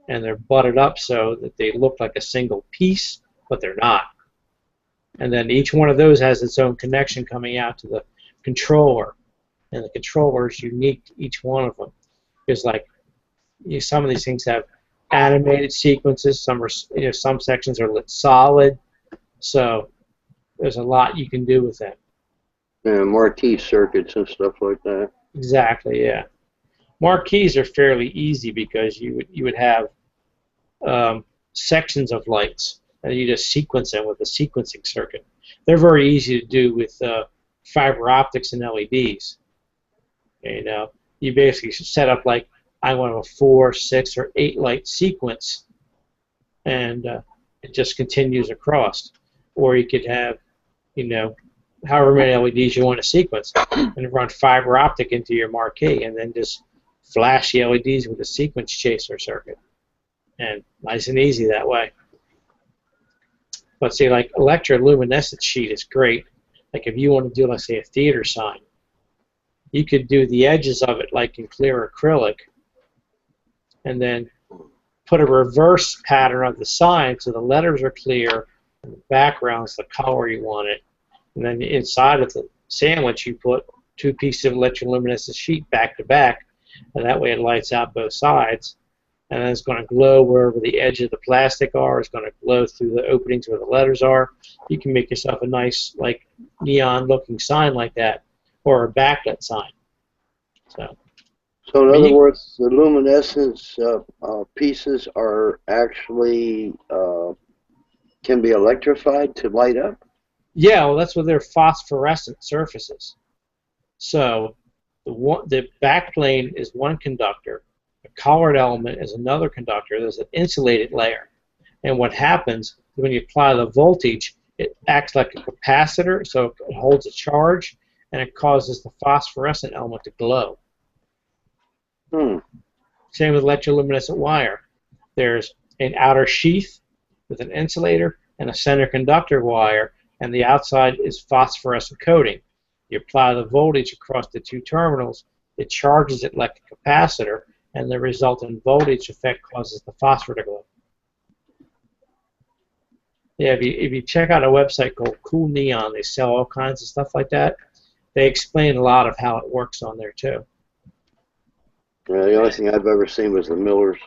and they're butted up so that they look like a single piece, but they're not. And then each one of those has its own connection coming out to the controller, and the controller is unique to each one of them. Because like some of these things have animated sequences, some are some sections are lit solid, so there's a lot you can do with them. Yeah, marquee circuits and stuff like that. Exactly, yeah. Marquees are fairly easy because you would have sections of lights, and you just sequence them with a sequencing circuit. They're very easy to do with fiber optics and LEDs. You know, you basically set up like I want a 4, 6, or 8 light sequence, and it just continues across. Or you could have, however many LEDs you want to sequence, and run fiber optic into your marquee, and then just flash the LEDs with a sequence chaser circuit. And nice and easy that way. But see, like electroluminescent sheet is great. Like if you want to do, let's say, a theater sign, you could do the edges of it like in clear acrylic, and then put a reverse pattern of the sign so the letters are clear and the background's the color you want it. And then inside of the sandwich you put 2 pieces of electroluminescent sheet back to back, and that way it lights out both sides. And then it's going to glow wherever the edge of the plastic are. It's going to glow through the openings where the letters are. You can make yourself a nice, like, neon-looking sign like that, or a backlit sign. So in other words, the luminescence pieces are actually can be electrified to light up? Yeah, well, that's what they're phosphorescent surfaces. So the backplane is one conductor. The colored element is another conductor. There's an insulated layer. And what happens when you apply the voltage, it acts like a capacitor, so it holds a charge, and it causes the phosphorescent element to glow. Same with electroluminescent wire. There's an outer sheath with an insulator and a center conductor wire, and the outside is phosphorescent coating. You apply the voltage across the 2 terminals, it charges it like a capacitor, and the resultant voltage effect causes the phosphor to glow. Yeah, if you check out a website called Cool Neon, they sell all kinds of stuff like that. They explain a lot of how it works on there too. The only thing I've ever seen was the Millers.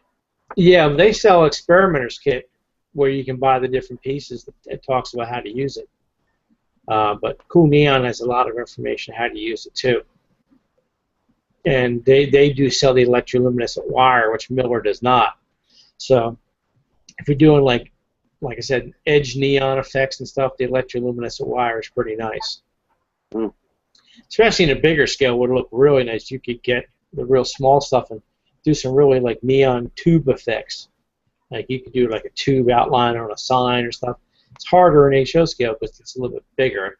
Yeah, they sell experimenter's kit where you can buy the different pieces. It talks about how to use it. But Cool Neon has a lot of information how to use it too. And they do sell the electroluminescent wire, which Miller does not. So if you're doing like I said, edge neon effects and stuff, the electroluminescent wire is pretty nice. Mm. Especially in a bigger scale, would look really nice. You could get the real small stuff and do some really like neon tube effects. Like you could do like a tube outline on a sign or stuff. It's harder in HO scale because it's a little bit bigger.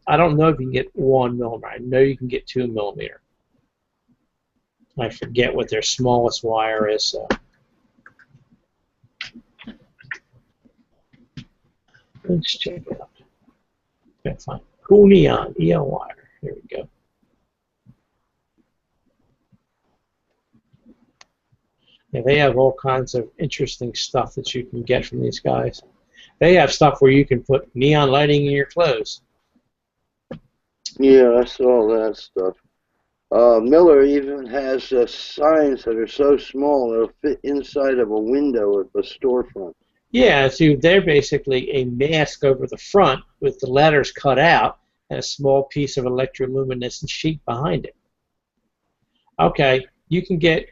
I don't know if you can get 1 millimeter. I know you can get 2 millimeter. I forget what their smallest wire is. So. Let's check it out. Okay, fine. Cool Neon, EL wire. Here we go. Yeah, they have all kinds of interesting stuff that you can get from these guys. They have stuff where you can put neon lighting in your clothes. Yeah, I saw that stuff. Miller even has signs that are so small they'll fit inside of a window of a storefront. Yeah, so they're basically a mask over the front with the letters cut out and a small piece of electroluminescent sheet behind it. Okay, you can get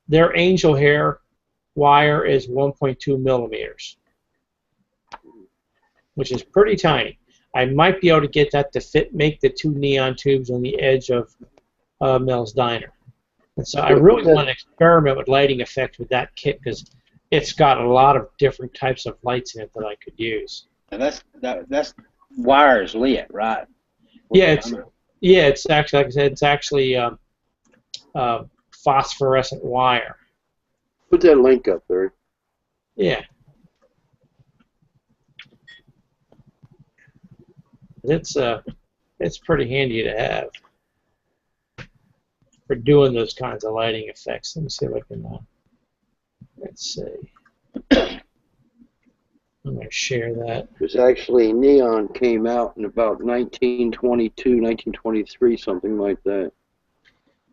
their angel hair wire is 1.2 millimeters, which is pretty tiny. I might be able to get that to make the 2 neon tubes on the edge of Mel's Diner. And so I really want to experiment with lighting effects with that kit because it's got a lot of different types of lights in it that I could use. And that's wires lit, right? It's actually, like I said, it's actually phosphorescent wire. Put that link up there. Yeah. It's pretty handy to have for doing those kinds of lighting effects. Let me see if I can. Let's see. I'm going to share that. Because actually, neon came out in about 1922, 1923, something like that.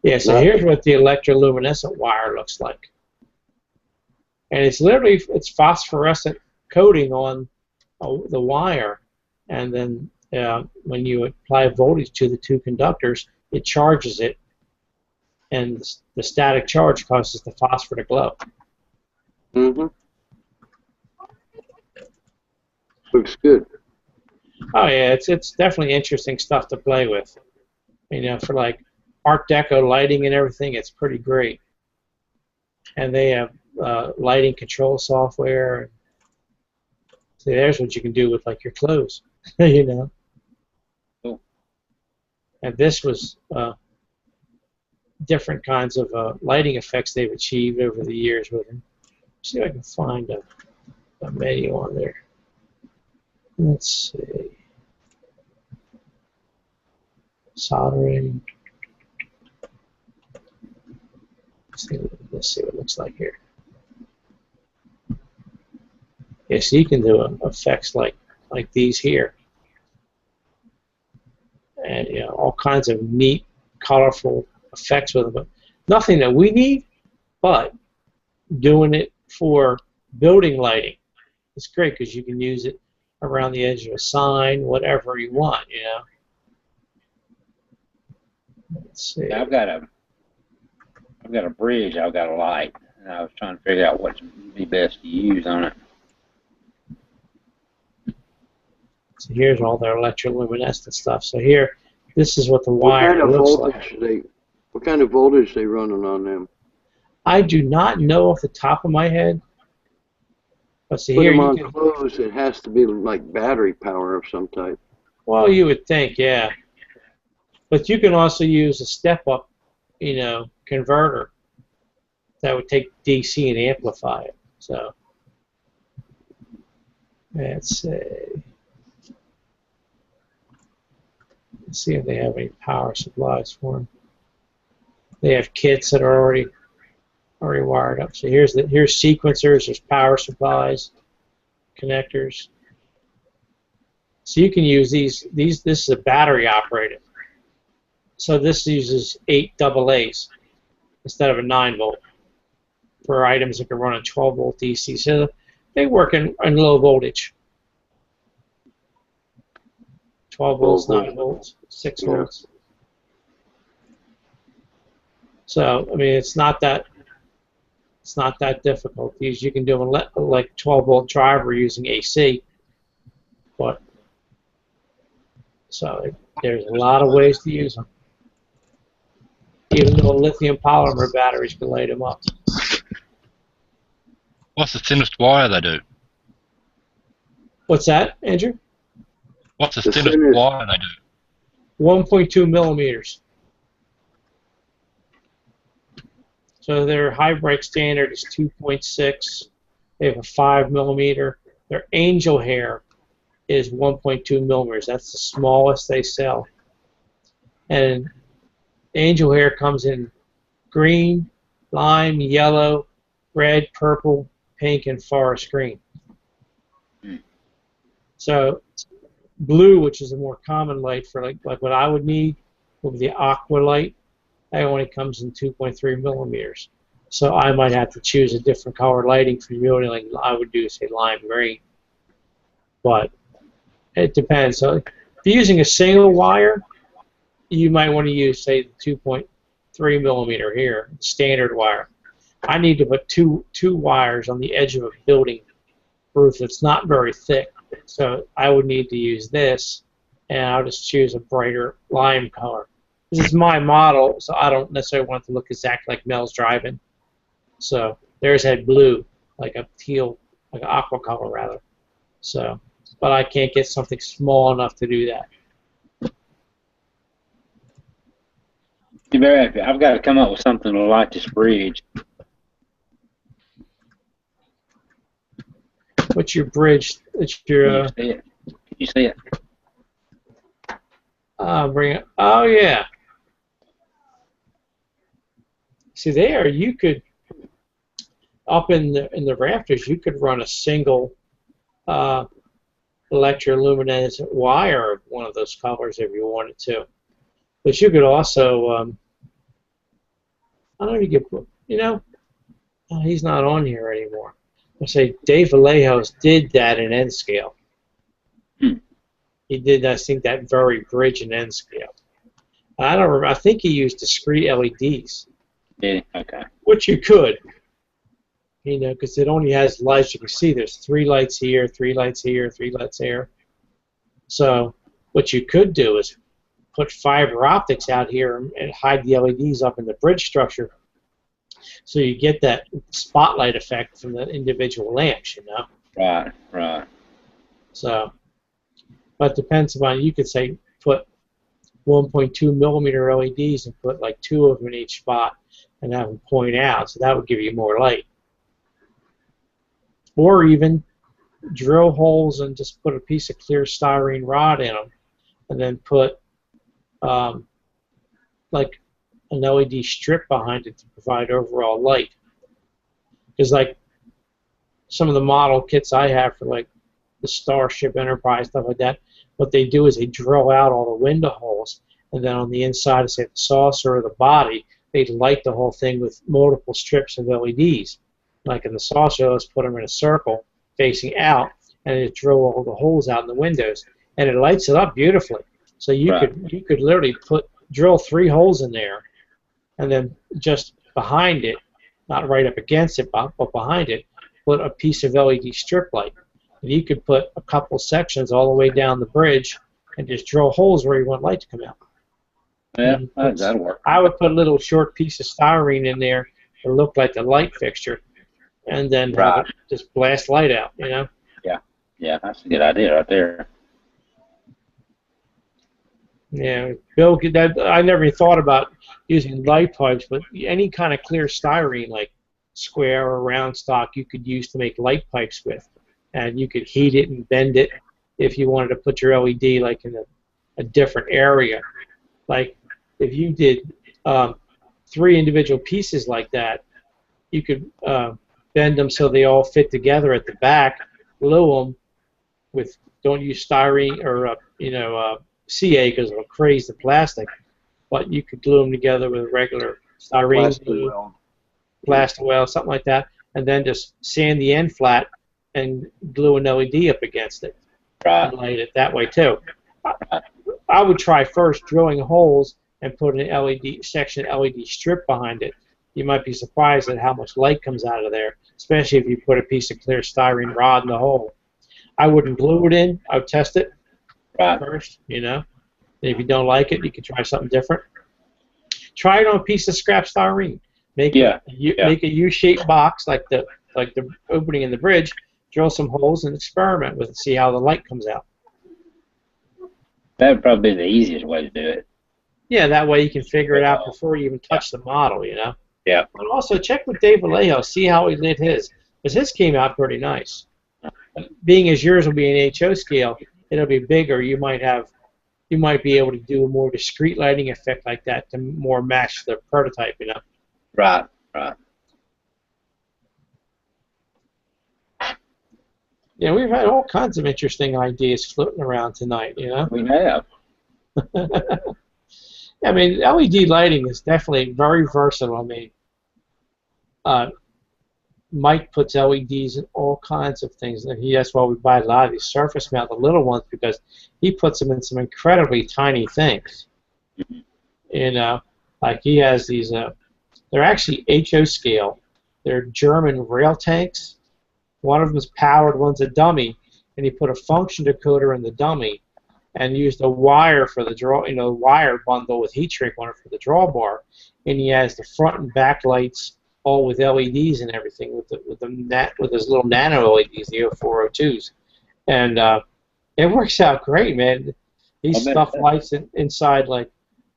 Yeah. So here's what the electroluminescent wire looks like, and it's literally phosphorescent coating on the wire, and then when you apply voltage to the 2 conductors, it charges it, and the static charge causes the phosphor to glow. Mm-hmm. Looks good. Oh yeah, it's definitely interesting stuff to play with. You know, for like Art Deco lighting and everything, it's pretty great. And they have lighting control software. See, there's what you can do with like your clothes. You know. Cool. And this was different kinds of lighting effects they've achieved over the years with them. Let's see if I can find a menu on there. Let's see. Soldering. Let's see what it looks like here. Yeah, so you can do effects like these here. And you know, all kinds of neat, colorful effects with them. But nothing that we need, but doing it for building lighting. It's great because you can use it around the edge of a sign, whatever you want, you know. Let's see. I've got a bridge. I've got a light, and I was trying to figure out what would be best to use on it. So here's all their electroluminescent stuff. So here, this is what the wire looks like. What kind of voltage they running on them? I do not know off the top of my head. But see, Put here them you on can, clothes, it has to be like battery power of some type. well, you would think, yeah. But you can also use a step-up, you know, converter that would take DC and amplify it. So let's see. Let's see if they have any power supplies for them. They have kits that are already wired up. So here's sequencers. There's power supplies, connectors. So you can use these. This is a battery operated. So this uses 8 AA's instead of a 9 volt. for items that can run on 12-volt DC. So they work in low voltage. 12 volts, 9 volts, 6 volts. So I mean, it's not that difficult. You can do like 12-volt driver using AC, but so there's a lot of ways to use them. Even though lithium polymer batteries can light them up. What's the thinnest wire they do? What's that, Andrew? What's the thinnest wire they do? 1.2 millimeters. So their high break standard is 2.6. They have a 5 millimeter. Their angel hair is 1.2 millimeters. That's the smallest they sell. And angel hair comes in green, lime, yellow, red, purple, pink, and forest green. So blue, which is a more common light for like what I would need, would be the aqua light. That only comes in 2.3 millimeters. So I might have to choose a different color lighting for you, like I would do, say, lime green. But it depends. So if you're using a single wire, you might want to use, say, the 2.3 millimeter here, standard wire. I need to put two wires on the edge of a building roof that's not very thick. So I would need to use this, and I'll just choose a brighter lime color. This is my model, so I don't necessarily want it to look exactly like Mel's driving. So theirs had blue, like a teal, like an aqua color rather. So, but I can't get something small enough to do that. I've got to come up with something to light this bridge. What's your bridge? It's your. You see it? Bring it. Oh yeah. See there, you could up in the rafters, you could run a single electroluminescent wire of one of those colors if you wanted to. But you could also, I don't know if you could, he's not on here anymore. I say Dave Vallejo's did that in N scale. He did, I think, that very bridge in N scale. I don't remember. I think he used discrete LEDs. Yeah. Okay. Which you could, because it only has lights. You can see there's 3 lights here, 3 lights here, 3 lights there. So what you could do is put fiber optics out here and hide the LEDs up in the bridge structure, so you get that spotlight effect from the individual lamps. Right. Right. So, but it depends upon. You could say put 1.2 millimeter LEDs and put like 2 of them in each spot and have them point out, so that would give you more light. Or even drill holes and just put a piece of clear styrene rod in them, and then put like an LED strip behind it to provide overall light. Because like some of the model kits I have for like the Starship Enterprise, stuff like that, what they do is they drill out all the window holes, and then on the inside of, say, the saucer or the body, they light the whole thing with multiple strips of LEDs. Like in the saucer, let's put them in a circle facing out, and it drill all the holes out in the windows, and it lights it up beautifully. So you could literally drill 3 holes in there, and then just behind it, not right up against it, but behind it, put a piece of LED strip light. And you could put a couple sections all the way down the bridge and just drill holes where you want light to come out. Yeah, that'll work. I would put a little short piece of styrene in there to look like the light fixture, and then have it just blast light out, Yeah, that's a good idea right there. Yeah, Bill, I never even thought about using light pipes, but any kind of clear styrene, like square or round stock, you could use to make light pipes with, and you could heat it and bend it if you wanted to put your LED like in a different area. Like if you did 3 individual pieces like that, you could bend them so they all fit together at the back, glue them with, don't use styrene or CA because it'll craze the plastic, but you could glue them together with regular styrene glue. blast oil, something like that, and then just sand the end flat and glue an LED up against it. Right. And light it that way too. I would try first drilling holes and put an LED section LED strip behind it. You might be surprised at how much light comes out of there, especially if you put a piece of clear styrene rod in the hole. I wouldn't glue it in. I would test it first, you know. And if you don't like it, you can try something different. Try it on a piece of scrap styrene. Make a U-shaped box like the opening in the bridge. Drill some holes and experiment with it. See how the light comes out. That would probably be the easiest way to do it. Yeah, that way you can figure it out before you even touch the model, you know. Yeah. But also check with Dave Vallejo, see how he lit his, because his came out pretty nice. Being as yours will be an HO scale, it'll be bigger. You might be able to do a more discrete lighting effect like that to more match the prototype, you know. Right. Right. Yeah, we've had all kinds of interesting ideas floating around tonight, you know. We have. I mean, LED lighting is definitely very versatile. I mean, Mike puts LEDs in all kinds of things, and that's why we buy a lot of these surface mount, the little ones, because he puts them in some incredibly tiny things. You know, like he has these. They're actually HO scale. They're German rail tanks. One of them is powered, one's a dummy, and he put a function decoder in the dummy, and used a wire for the draw, you know, wire bundle with heat shrink on it for the drawbar, and he has the front and back lights all with LEDs and everything with his little nano LEDs, the 0402s, and it works out great, man. He stuffed lights inside like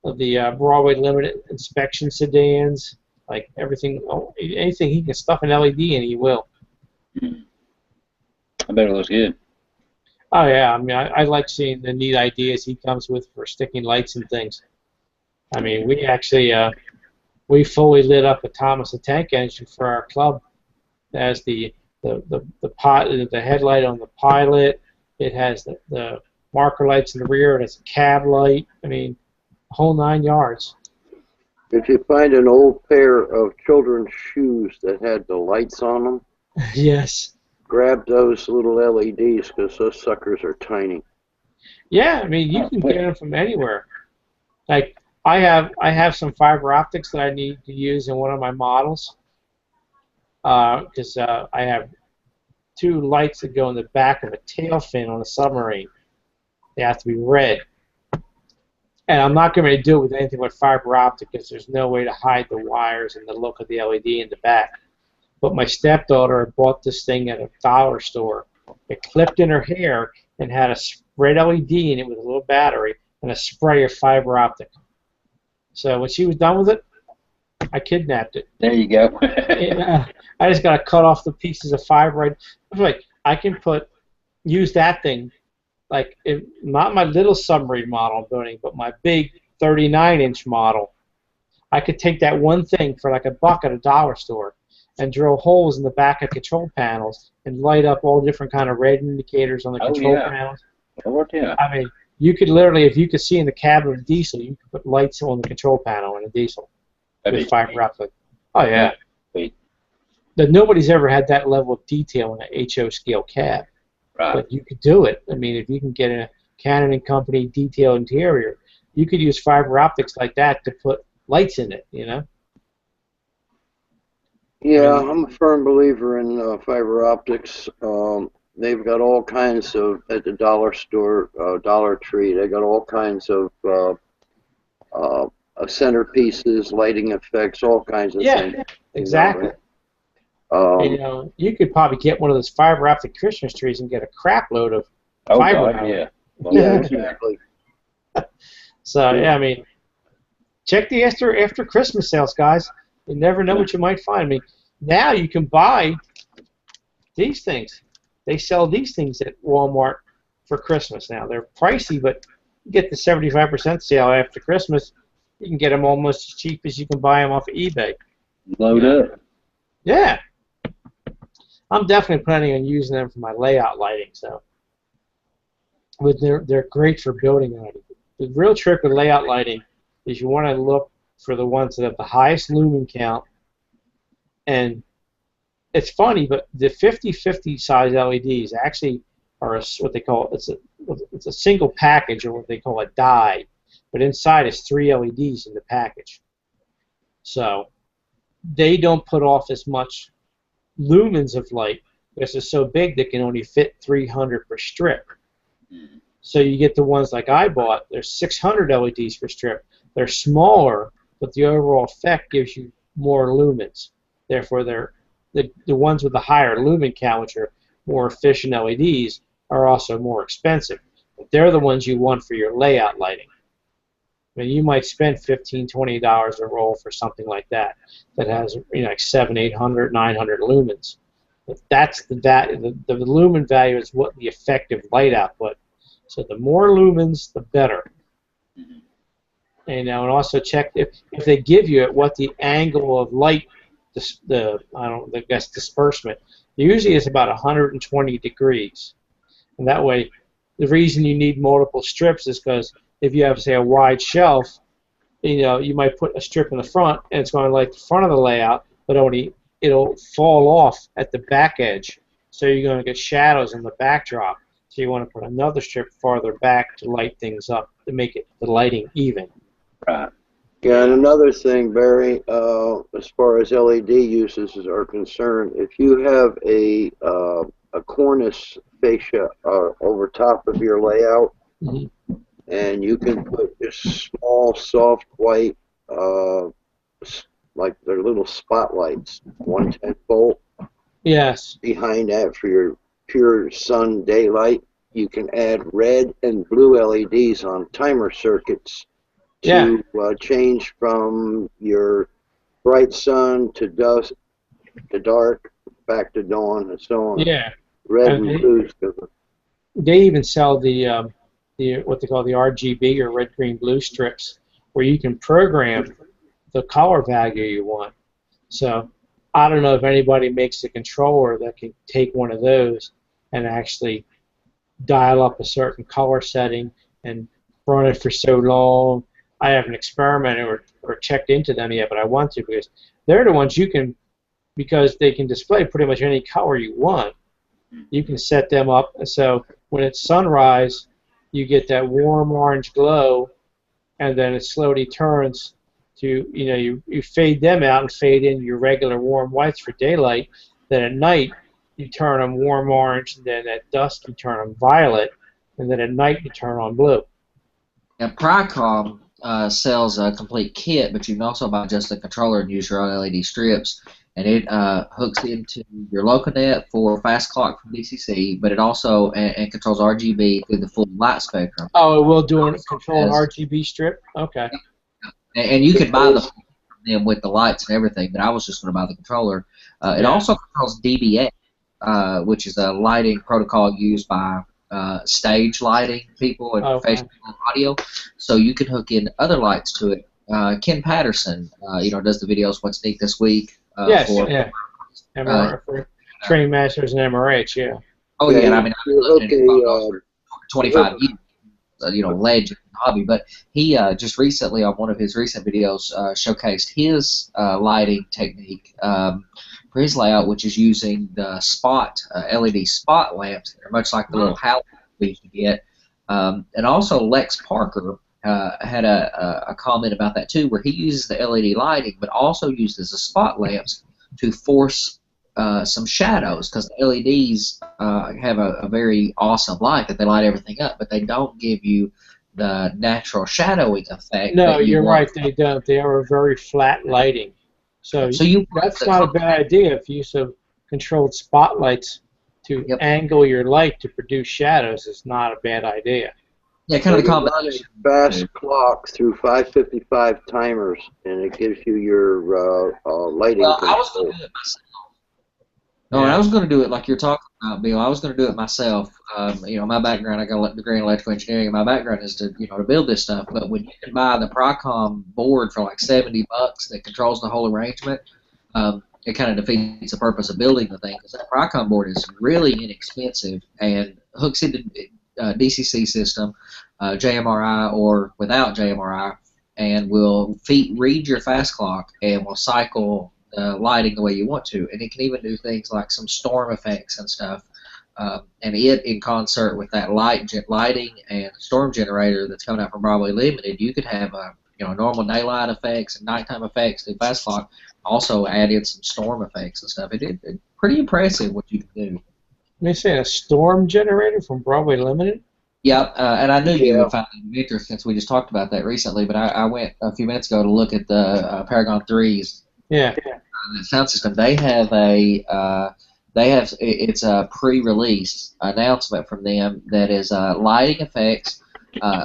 the Broadway limited inspection sedans, like everything, anything he can stuff an LED in, he will. I bet it looks good. Oh yeah, I mean, I like seeing the neat ideas he comes with for sticking lights and things. I mean, we actually we fully lit up a Thomas the Tank Engine for our club. It has the headlight on the pilot. It has the marker lights in the rear. It has a cab light. I mean, the whole 9 yards. If you find an old pair of children's shoes that had the lights on them, yes. Grab those little LEDs because those suckers are tiny. Yeah, I mean, you can get them from anywhere. Like I have some fiber optics that I need to use in one of my models because I have 2 lights that go in the back of a tail fin on a submarine. They have to be red. And I'm not going to do it with anything but fiber optic because there's no way to hide the wires and the look of the LED in the back. But my stepdaughter bought this thing at a dollar store. It clipped in her hair and had a red LED in it with a little battery and a spray of fiber optic. So when she was done with it, I kidnapped it. There you go. And, I just got to cut off the pieces of fiber. I can use that thing, like not my little submarine model I'm building, but my big 39-inch model. I could take that one thing for like $1 at a dollar store and drill holes in the back of control panels and light up all different kind of red indicators on the control panels. Yeah. I mean, you could literally, if you could see in the cab of a diesel, you could put lights on the control panel in a diesel with fiber optic. Oh yeah. Nobody's ever had that level of detail in an HO scale cab. Right. But you could do it. I mean, if you can get a Canon and Company detailed interior, you could use fiber optics like that to put lights in it, you know? Yeah, I'm a firm believer in fiber optics. They've got all kinds of, at the dollar store, Dollar Tree, they got all kinds of centerpieces, lighting effects, all kinds of things. Yeah, exactly. You know, you could probably get one of those fiber optic Christmas trees and get a crap load of fiber. God, yeah. Well, yeah, exactly. So, yeah, I mean, check the after Christmas sales, guys. You never know what you might find. I mean, now you can buy these things. They sell these things at Walmart for Christmas now. They're pricey, but you get the 75% sale after Christmas. You can get them almost as cheap as you can buy them off of eBay. Load up. Yeah. I'm definitely planning on using them for my layout lighting. So, they're great for building lighting. The real trick with layout lighting is you want to look for the ones that have the highest lumen count And it's funny, but the 50/50 size LEDs actually are what they call it's a single package, or what they call a die, but inside is 3 LEDs in the package. So they don't put off as much lumens of light because they're so big they can only fit 300 per strip. So you get the ones like I bought. There's 600 LEDs per strip. They're smaller, but the overall effect gives you more lumens. Therefore, they're the ones with the higher lumen count, which are more efficient LEDs, are also more expensive. But they're the ones you want for your layout lighting. I mean, you might spend $15, $20 a roll for something like that has like 700, 800, 900 lumens. But that's the lumen value is what the effective light output. So the more lumens, the better. And also check if they give you what the angle of light, I guess disbursement, usually is about 120 degrees. And that way, the reason you need multiple strips is because if you have, say, a wide shelf, you might put a strip in the front, and it's going to light the front of the layout, but it'll fall off at the back edge. So you're going to get shadows in the backdrop. So you want to put another strip farther back to light things up to make the lighting even. Right. Yeah, and another thing, Barry, as far as LED uses are concerned, if you have a cornice fascia over top of your layout, and you can put just small, soft white, like their little spotlights, 110 volt. Yes. Behind that for your pure sun daylight, you can add red and blue LEDs on timer circuits to change from your bright sun to dusk to dark, back to dawn, and so on. Yeah. Red and blue. They even sell the what they call the RGB, or red, green, blue strips, where you can program the color value you want. So I don't know if anybody makes a controller that can take one of those and actually dial up a certain color setting and run it for so long. I haven't experimented or checked into them yet, but I want to, because they're the ones because they can display pretty much any color you want. You can set them up so when it's sunrise, you get that warm orange glow, and then it slowly turns to, you fade them out and fade in your regular warm whites for daylight. Then at night, you turn them warm orange, and then at dusk, you turn them violet, and then at night, you turn on blue. Now, Prycom sells a complete kit, but you can also buy just the controller and use your own LED strips, and it hooks into your LocaNet for fast clock from DCC, but it also and controls RGB through the full light spectrum. Oh, it will control an RGB strip? Okay. And you could buy them with the lights and everything, but I was just going to buy the controller. It also controls DBA, which is a lighting protocol used by stage lighting people and professional audio. So you can hook in other lights to it. Ken Patterson, does the videos "What's Neat This Week." For training masters and MRH, yeah. Oh yeah, and I mean, I've been for 25 years. Legend hobby, but he just recently on one of his recent videos showcased his lighting technique for his layout, which is using the LED spot lamps that are much like the little halogens we used to get. And also Lex Parker had a comment about that too, where he uses the LED lighting, but also uses the spot lamps to force some shadows, because the LEDs have a very awesome light that they light everything up, but they don't give you the natural shadowing effect. No, you're right, they don't. They are a very flat lighting. So that's not a bad idea if you use of controlled spotlights to angle your light to produce shadows. Is not a bad idea. Yeah, kind of the combination. Fast clock through 555 timers, and it gives you your lighting. Well, I was going to do it myself. No, I was going to do it like you're talking about, Bill. I was going to do it myself. My background, I got a degree in electrical engineering, and my background is to build this stuff. But when you can buy the Prycom board for like $70 that controls the whole arrangement, it kind of defeats the purpose of building the thing, because that Prycom board is really inexpensive and hooks into DCC system, JMRI or without JMRI, and will read your fast clock and will cycle the lighting the way you want to, and it can even do things like some storm effects and stuff. And it, in concert with that lighting and storm generator that's coming out from Broadway Limited, you could have normal daylight effects and nighttime effects through Fast Clock. Also add in some storm effects and stuff. It's pretty impressive what you can do. They say a storm generator from Broadway Limited? Yep, and I knew you would find it of interest since we just talked about that recently, but I went a few minutes ago to look at the Paragon 3's sound system. They have it's a pre-release announcement from them that is lighting effects,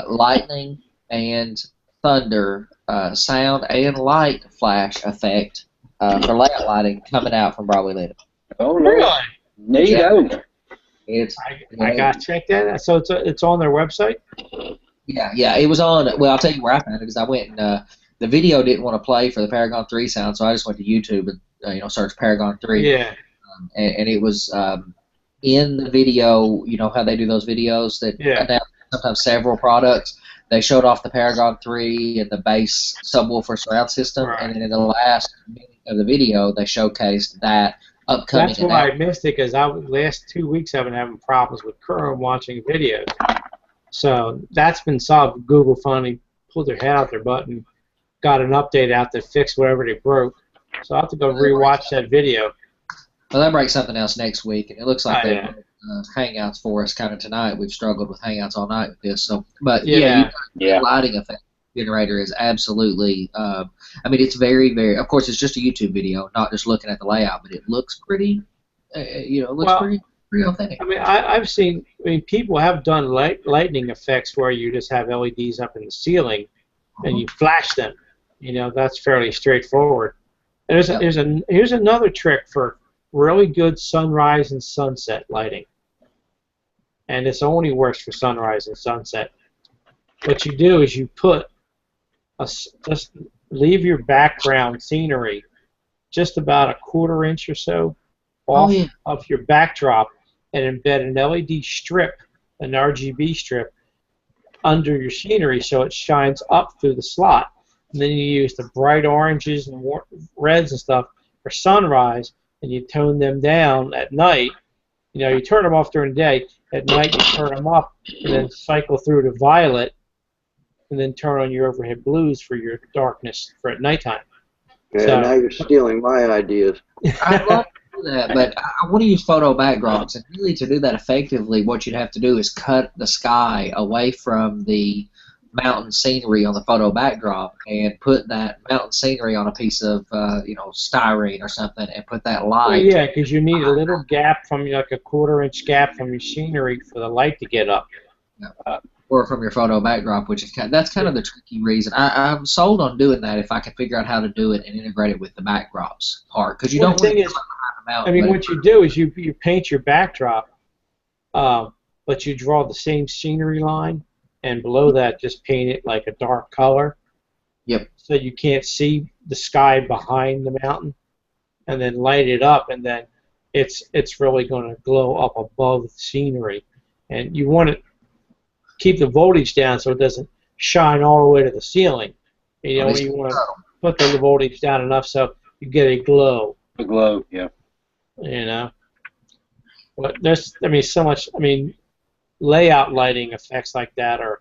lightning and thunder, sound and light flash effect for layout lighting coming out from Broadway Limited. Oh, really? Neato. I got to check that out. So it's on their website? Yeah, it was on. Well, I'll tell you where I found it because I went and the video didn't want to play for the Paragon 3 sound, so I just went to YouTube and searched Paragon 3. Yeah. And it was in the video. You know how they do those videos that announce sometimes several products. They showed off the Paragon 3 and the bass subwoofer surround system, and then in the last minute of the video, they showcased that upcoming. That's why I missed it, because last 2 weeks I've been having problems with Chrome watching videos. So that's been solved. Google finally pulled their head out their butt and got an update out that fixed whatever they broke. So I'll have to go rewatch that video. Well, that breaks something else next week, and it looks like they Hangouts for us kind of tonight. We've struggled with Hangouts all night with this. So, but lighting effect generator is absolutely. I mean, it's very, very. Of course, it's just a YouTube video, not just looking at the layout, but it looks pretty. It looks pretty authentic. I mean, I've seen. I mean, people have done lightning effects where you just have LEDs up in the ceiling, and you flash them. That's fairly straightforward. And here's another trick for really good sunrise and sunset lighting. And this only works for sunrise and sunset. What you do is you put just leave your background scenery just about a 1/4 inch or so off of your backdrop and embed an LED strip, an RGB strip, under your scenery so it shines up through the slot. And then you use the bright oranges and reds and stuff for sunrise, and you tone them down at night. You turn them off during the day. At night, you turn them up, and then cycle through to violet, and then turn on your overhead blues for your darkness for at nighttime. Yeah, so, now you're stealing my ideas. I'd love to do that, but I want to use photo backdrops, and really to do that effectively, what you'd have to do is cut the sky away from the mountain scenery on the photo backdrop and put that mountain scenery on a piece of styrene or something and put that light. Well, yeah, because you need a little gap from like a 1/4 inch gap from your scenery for the light to get up. Or from your photo backdrop, which is that's kind of the tricky reason. I'm sold on doing that if I can figure out how to do it and integrate it with the backdrops part, because you don't. The thing is, what you do is you paint your backdrop, but you draw the same scenery line. And below that, just paint it like a dark color. Yep. So you can't see the sky behind the mountain, and then light it up, and then it's really going to glow up above the scenery. And you want to keep the voltage down so it doesn't shine all the way to the ceiling. You want to put the voltage down enough so you get a glow. A glow, yeah. But there's, so much. Layout lighting effects like that are,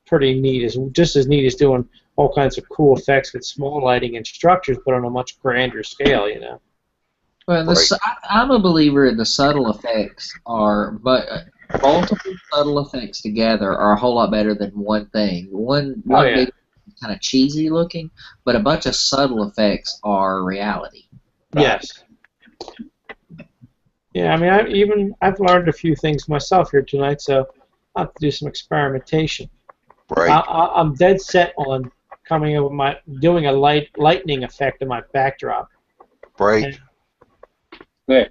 pretty neat. Just as neat as doing all kinds of cool effects with small lighting and structures, but on a much grander scale. Well, I'm a believer in the subtle effects but multiple subtle effects together are a whole lot better than one thing. One big kind of cheesy looking, but a bunch of subtle effects are reality. Right? Yes. Yeah, I've learned a few things myself here tonight, so I'll have to do some experimentation. Right. I'm dead set on coming up with doing a lightning effect in my backdrop. Right. Yeah.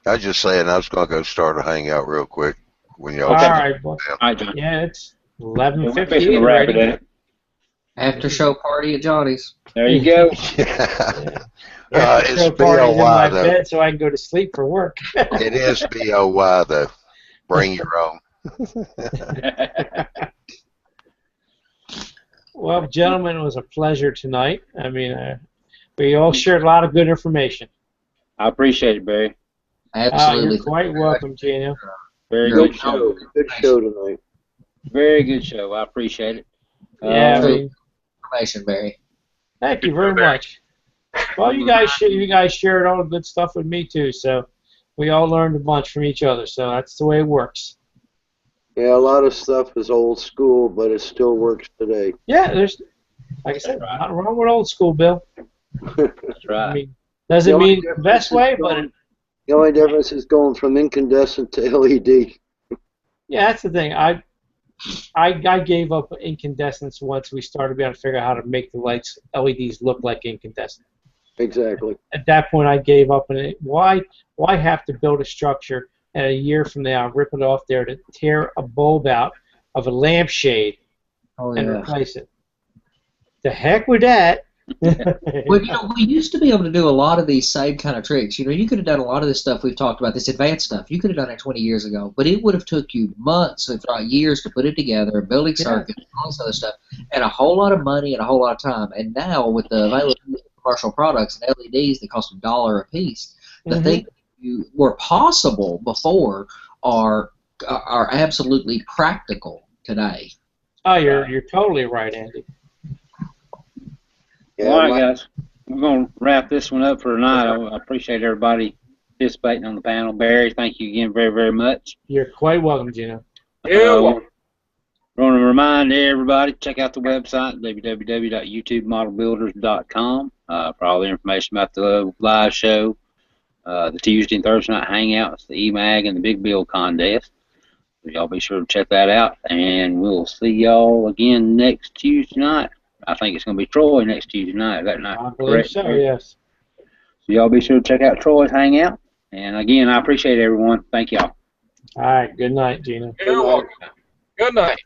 I was just saying I was going to go start a hangout real quick when y'all. All right, boy. John. Yeah, it's 11:50 already. After show party at Johnny's. There you go. It's BOY in my though. bed so I can go to sleep for work. It is BOY though. Bring your own. Well, gentlemen, it was a pleasure tonight. I mean, we all shared a lot of good information. I appreciate it, Barry. Absolutely. You're quite welcome, Geno. Very Good show. Good show tonight. Very good show. I appreciate it. Yeah, I mean, information, Barry. thank you very much. Well, you guys shared all the good stuff with me too, so we all learned a bunch from each other. So that's the way it works. Yeah, a lot of stuff is old school, but it still works today. Yeah, there's, like I said, nothing wrong with old school, Bill. That's right. I mean, doesn't mean the best way, but the only difference is going from incandescent to LED. Yeah, that's the thing. I gave up incandescence once we started being able to figure out how to make the lights LEDs look like incandescent. Exactly. At that point, I gave up. And why have to build a structure and a year from now rip it off there to tear a bulb out of a lampshade and replace it? The heck with that. Well, we used to be able to do a lot of these same kind of tricks. You could have done a lot of this stuff we've talked about, this advanced stuff. You could have done it 20 years ago, but it would have took you months, if not years, to put it together, building circuits, all this other stuff, and a whole lot of money and a whole lot of time. And now, with the availability of commercial products and LEDs that cost $1 a piece, the things that were possible before are absolutely practical today. Oh, you're totally right, Andy. Yeah, all right, guys. We're going to wrap this one up for tonight. I appreciate everybody participating on the panel. Barry, thank you again very, very much. You're quite welcome, Geno. We're going to remind everybody, check out the website, www.youtubemodelbuilders.com, for all the information about the live show, the Tuesday and Thursday night hangouts, the EMAG, and the Big Bill contest. So y'all be sure to check that out, and we'll see y'all again next Tuesday night. I think it's going to be Troy next Tuesday night. Is that not correct? I believe so, yes. So y'all be sure to check out Troy's hangout. And again, I appreciate everyone. Thank y'all. All right. Good night, Geno. You're welcome. Good night.